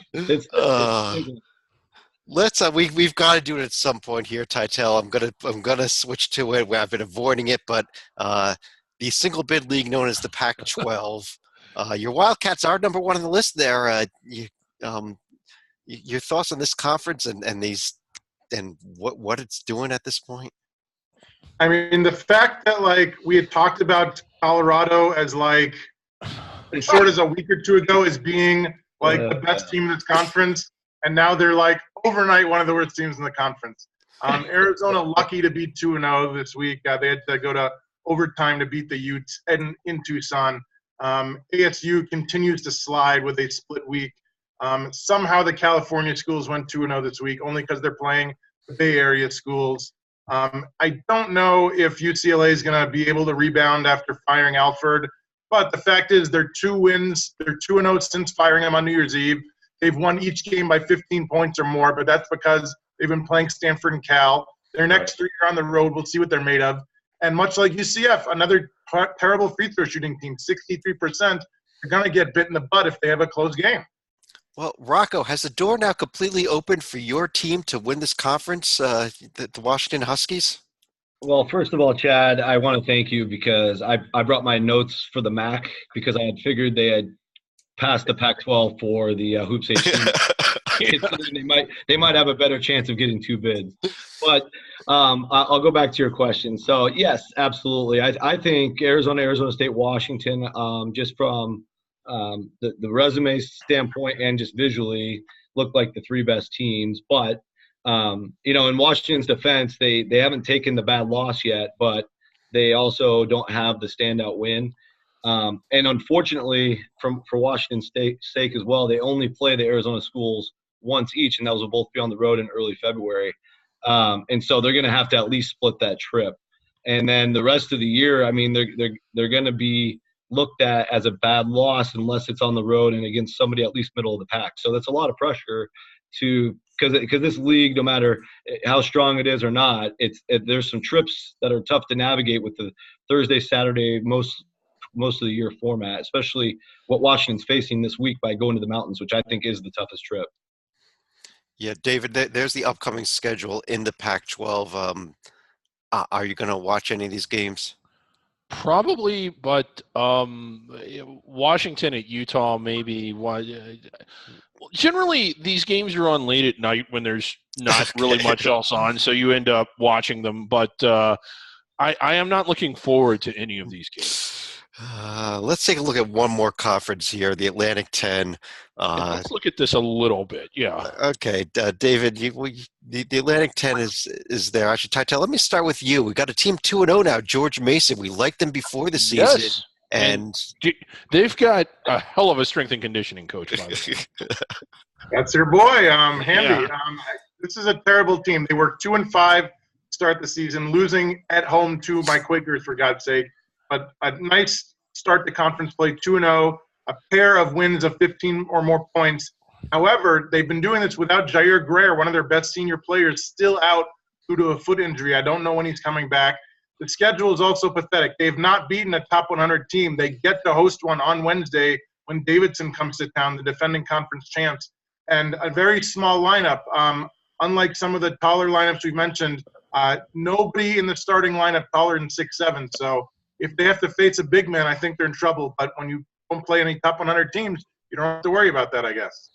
Let's we've got to do it at some point here, Titel. I'm gonna switch to it. I've been avoiding it, but the single bid league known as the Pac-12. Your Wildcats are number one on the list there. Your thoughts on this conference and these and what it's doing at this point? I mean, the fact that like we had talked about Colorado as like as short as a week or two ago as being like the best team in this conference, and now they're like overnight one of the worst teams in the conference. Arizona lucky to beat 2-0 this week. They had to go to overtime to beat the Utes and in Tucson. ASU continues to slide with a split week. Somehow the California schools went 2-0 this week only because they're playing the Bay Area schools. I don't know if UCLA is going to be able to rebound after firing Alford, but the fact is they're 2 wins. They're 2-0 since firing him on New Year's Eve. They've won each game by 15 points or more, but that's because they've been playing Stanford and Cal. Their next 3 are on the road. We'll see what they're made of. And much like UCF, another terrible free throw shooting team, 63%, they're going to get bit in the butt if they have a close game. Well, Rocco, has the door now completely opened for your team to win this conference, the Washington Huskies? Well, first of all, Chad, I want to thank you because I brought my notes for the MAC because I had figured they had passed the Pac-12 for the Hoops 18. they might have a better chance of getting 2 bids. But I'll go back to your question. So, yes, absolutely. I think Arizona State, Washington, just from the resume standpoint and just visually look like the 3 best teams. But, in Washington's defense, they haven't taken the bad loss yet, but they also don't have the standout win. And unfortunately, for Washington State's sake as well, they only play the Arizona schools once each, and those will both be on the road in early February. And so they're going to have to at least split that trip. And then the rest of the year, I mean, they're going to be looked at as a bad loss unless it's on the road and against somebody at least middle of the pack. So that's a lot of pressure because this league, no matter how strong it is or not, there's some trips that are tough to navigate with the Thursday, Saturday, most of the year format, especially what Washington's facing this week by going to the mountains, which I think is the toughest trip. Yeah, David, there's the upcoming schedule in the Pac-12. Are you going to watch any of these games? Probably, but Washington at Utah maybe. Generally, these games are on late at night when there's not really much else on, so you end up watching them. But I am not looking forward to any of these games. Let's take a look at one more conference here, the Atlantic 10. Let's look at this a little bit, yeah. Okay, David, the Atlantic 10 is there. Actually, Titel, let me start with you. We got a team 2-0 now, George Mason. We liked them before the season. Yes. And they've got a hell of a strength and conditioning coach, by the way. That's your boy, Hamby. Yeah. This is a terrible team. They were 2-5 to start the season, losing at home to my Quakers, for God's sake. But a nice start to conference play, 2-0, a pair of wins of 15 or more points. However, they've been doing this without Jair Greer, one of their best senior players, still out due to a foot injury. I don't know when he's coming back. The schedule is also pathetic. They've not beaten a top 100 team. They get to host one on Wednesday when Davidson comes to town, the defending conference champs. And a very small lineup. Unlike some of the taller lineups we've mentioned, nobody in the starting lineup taller than 6'7". So if they have to face a big man, I think they're in trouble. But when you don't play any top 100 teams, you don't have to worry about that, I guess.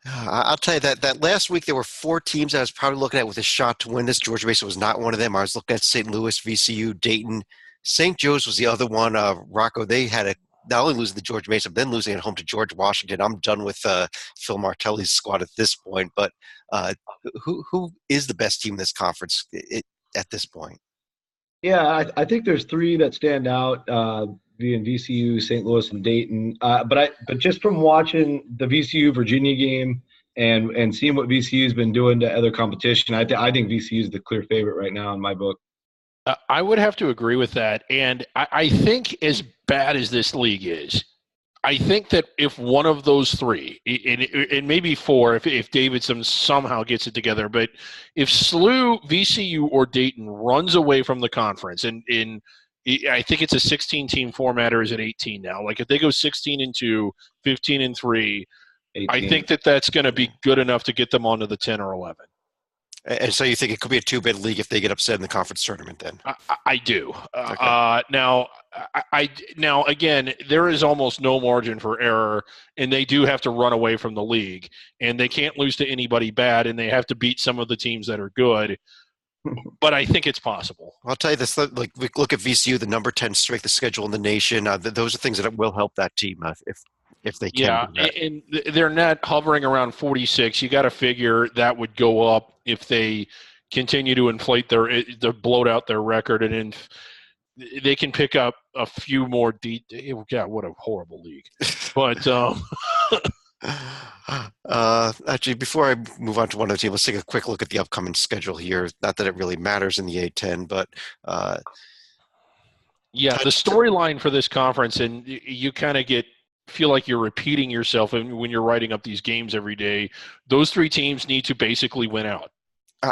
I'll tell you that last week there were 4 teams I was probably looking at with a shot to win this. George Mason was not one of them. I was looking at St. Louis, VCU, Dayton. St. Joe's was the other one. Rocco, they had not only losing to George Mason, but then losing at home to George Washington. I'm done with Phil Martelli's squad at this point. But who is the best team in this conference at this point? Yeah, I think there's 3 that stand out, being VCU, St. Louis, and Dayton. But just from watching the VCU Virginia game and seeing what VCU has been doing to other competition, I think VCU is the clear favorite right now in my book. I would have to agree with that. And I think as bad as this league is, I think that if one of those three, and maybe four, if Davidson somehow gets it together, but if SLU, VCU, or Dayton runs away from the conference, and I think it's a 16-team format, or is it 18 now? Like if they go 16-2, 15-3, 18. I think that's going to be good enough to get them onto the 10 or 11. And so you think it could be a two-bid league if they get upset in the conference tournament then? I do. Okay. Now, again, there is almost no margin for error, and they do have to run away from the league, and they can't lose to anybody bad, and they have to beat some of the teams that are good. But I think it's possible. I'll tell you this: like we look at VCU, the number 10 strength of schedule in the nation. Those are things that will help that team if they can. Yeah, and their net hovering around 46. You got to figure that would go up if they continue to inflate their bloat out their record, and they can pick up a few more. God, what a horrible league! But actually, before I move on to one of the teams, let's take a quick look at the upcoming schedule here. Not that it really matters in the A-10, but yeah, the storyline for this conference, and you kind of feel like you're repeating yourself when you're writing up these games every day. Those three teams need to basically win out.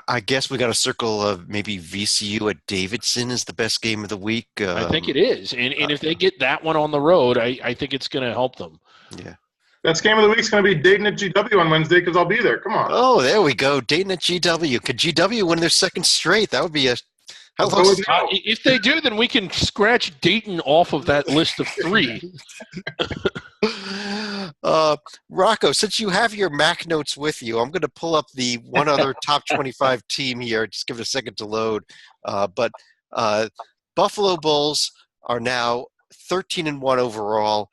I guess we got a circle of maybe VCU at Davidson is the best game of the week. I think it is, and if they get that one on the road, I think it's going to help them. Yeah. Best game of the week is going to be Dayton at GW on Wednesday because I'll be there. Come on. Oh, there we go. Dayton at GW. Could GW win their second straight? That would be if they do, then we can scratch Dayton off of that list of three. Rocco, since you have your Mac notes with you, I'm going to pull up the one other top 25 team here. Just give it a second to load. But Buffalo Bulls are now 13-1 overall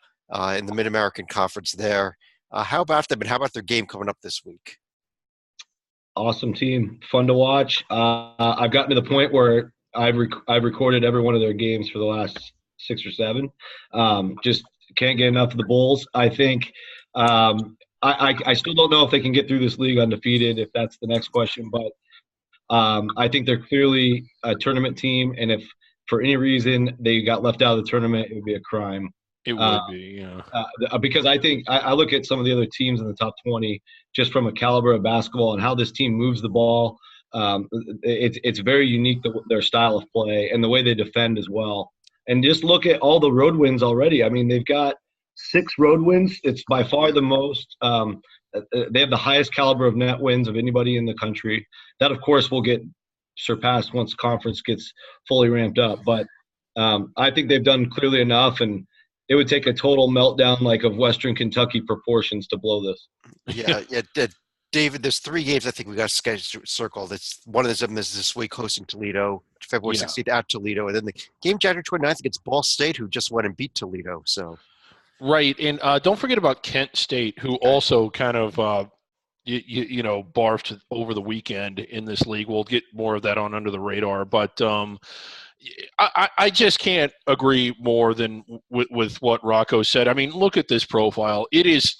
in the Mid-American Conference there. How about them, and how about their game coming up this week? Awesome team, fun to watch. I've gotten to the point where I've recorded every one of their games for the last 6 or 7. Just can't get enough of the Bulls. I think I still don't know if they can get through this league undefeated, if that's the next question. But I think they're clearly a tournament team, and if for any reason they got left out of the tournament, it would be a crime. It would be, yeah. Because I think I look at some of the other teams in the top 20 just from a caliber of basketball and how this team moves the ball. It's very unique, their style of play and the way they defend as well. And just look at all the road wins already. I mean, they've got 6 road wins. It's by far the most. They have the highest caliber of net wins of anybody in the country. That, of course, will get surpassed once conference gets fully ramped up. But I think they've done clearly enough, and it would take a total meltdown like of Western Kentucky proportions to blow this. Yeah. David, there's 3 games I think we got circled. It's one of them is this week hosting Toledo, February 16th at Toledo, and then the game January 29th against Ball State, who just went and beat Toledo. So, right, and don't forget about Kent State, who also kind of barfed over the weekend in this league. We'll get more of that on under the radar, but I just can't agree more than with what Rocco said. I mean, look at this profile. It is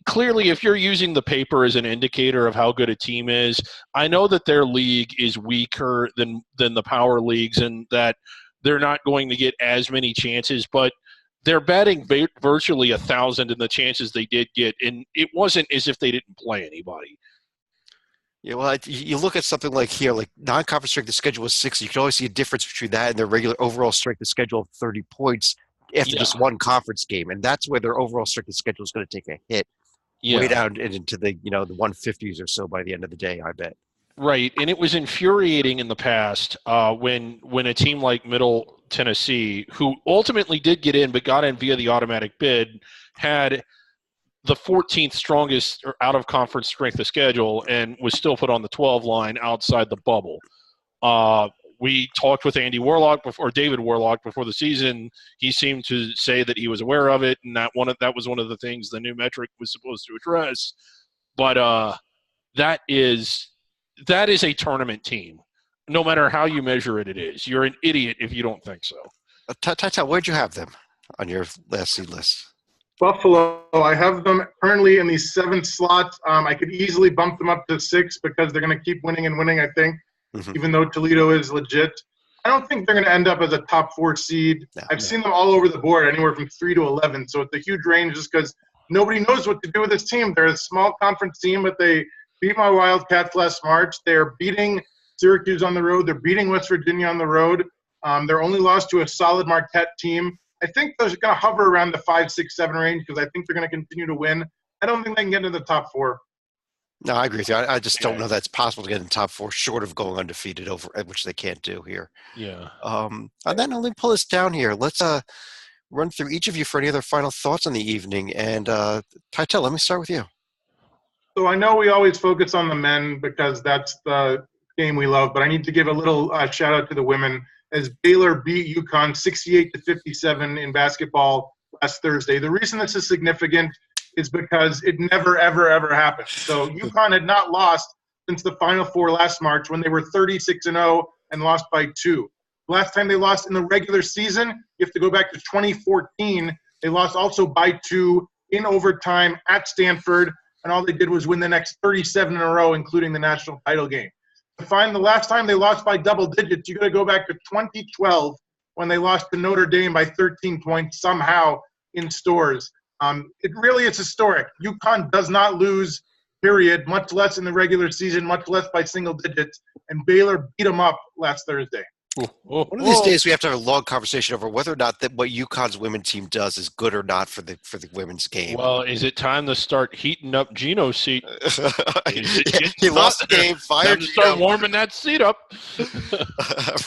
clearly, if you're using the paper as an indicator of how good a team is, I know that their league is weaker than the power leagues and that they're not going to get as many chances, but they're batting virtually 1,000 in the chances they did get, and it wasn't as if they didn't play anybody. Yeah, well, you look at something like here, like non-conference strength of schedule was 6. You can always see a difference between that and their regular overall strength of schedule of 30 points after just one conference game, and that's where their overall strength of schedule is going to take a hit way down into the the 150s or so by the end of the day, I bet. Right, and it was infuriating in the past when a team like Middle Tennessee, who ultimately did get in but got in via the automatic bid, had the 14th strongest out-of-conference strength of schedule and was still put on the 12 line outside the bubble. We talked with David Warlock before the season. He seemed to say that he was aware of it, and that was one of the things the new metric was supposed to address. But that is a tournament team. No matter how you measure it, it is. You're an idiot if you don't think so. Tata, where'd you have them on your last seed list? Buffalo, I have them currently in the 7th slot. I could easily bump them up to 6 because they're going to keep winning and winning, I think. Mm-hmm. Even though Toledo is legit. I don't think they're going to end up as a top 4 seed. I've seen them all over the board, anywhere from 3 to 11. So it's a huge range just because nobody knows what to do with this team. They're a small conference team, but they beat my Wildcats last March. They're beating Syracuse on the road. They're beating West Virginia on the road. They're only lost to a solid Marquette team. I think they're going to hover around the 5, 6, 7 range because I think they're going to continue to win. I don't think they can get into the top 4. No, I agree with you. I just don't know that it's possible to get in the top 4 short of going undefeated over, which they can't do here. Yeah. And then let me pull this down here. Let's run through each of you for any other final thoughts on the evening. And Tytel, let me start with you. So I know we always focus on the men because that's the game we love, but I need to give a little shout out to the women as Baylor beat UConn 68-57 in basketball last Thursday. The reason this is significant is because it never, ever, ever happened. So UConn had not lost since the Final Four last March when they were 36-0 and lost by 2. Last time they lost in the regular season, you have to go back to 2014. They lost also by 2 in overtime at Stanford, and all they did was win the next 37 in a row, including the national title game. To find the last time they lost by double digits, you got to go back to 2012 when they lost to Notre Dame by 13 points somehow in Stores. It really is historic. UConn does not lose, period, much less in the regular season, much less by single digits, and Baylor beat them up last Thursday. One of these days we have to have a long conversation over whether or not that what UConn's women's team does is good or not for the women's game. Well, is it time to start heating up Gino's seat? He lost the game, fired Time to start warming that seat up.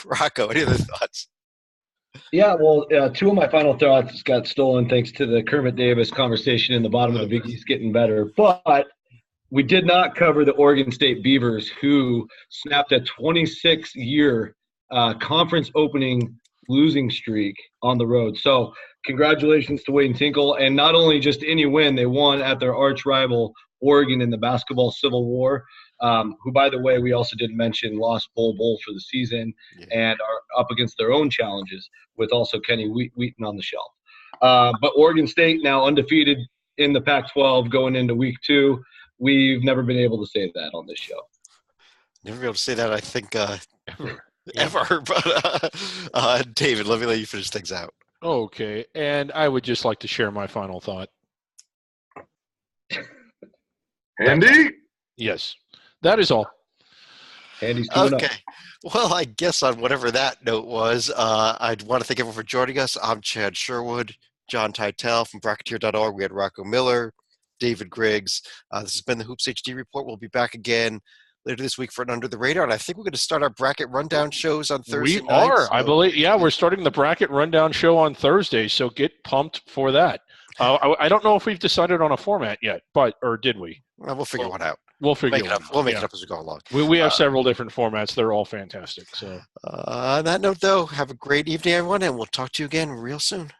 Rocco, any other thoughts? Yeah, well, 2 of my final thoughts got stolen thanks to the Kermit Davis conversation in the bottom of the Big East getting better. But we did not cover the Oregon State Beavers, who snapped a 26-year conference opening losing streak on the road. So congratulations to Wade and Tinkle. And not only just any win, they won at their arch rival Oregon in the basketball Civil War, who, by the way, we also didn't mention lost Bull for the season and are up against their own challenges with also Kenny Wheaton on the shelf. But Oregon State now undefeated in the Pac-12 going into week 2. We've never been able to say that on this show. Never be able to say that, I think, ever. But David, let me let you finish things out. Okay, and I would just like to share my final thought. Andy? Yes, that is all. Andy's coming Okay. up. Well, I guess on whatever that note was, I'd want to thank everyone for joining us. I'm Chad Sherwood, John Tytel from Bracketeer.org. We had Rocco Miller, David Griggs. This has been the Hoops HD Report. We'll be back again later this week for an Under the Radar, and I think we're going to start our bracket rundown shows on Thursday. We are, nights, so. I believe. Yeah, we're starting the bracket rundown show on Thursday, so get pumped for that. I don't know if we've decided on a format yet, or did we? Well, we'll figure one out. We'll figure Make it up. We'll make it up as we go along. We have several different formats. They're all fantastic. So on that note, though, have a great evening, everyone, and we'll talk to you again real soon.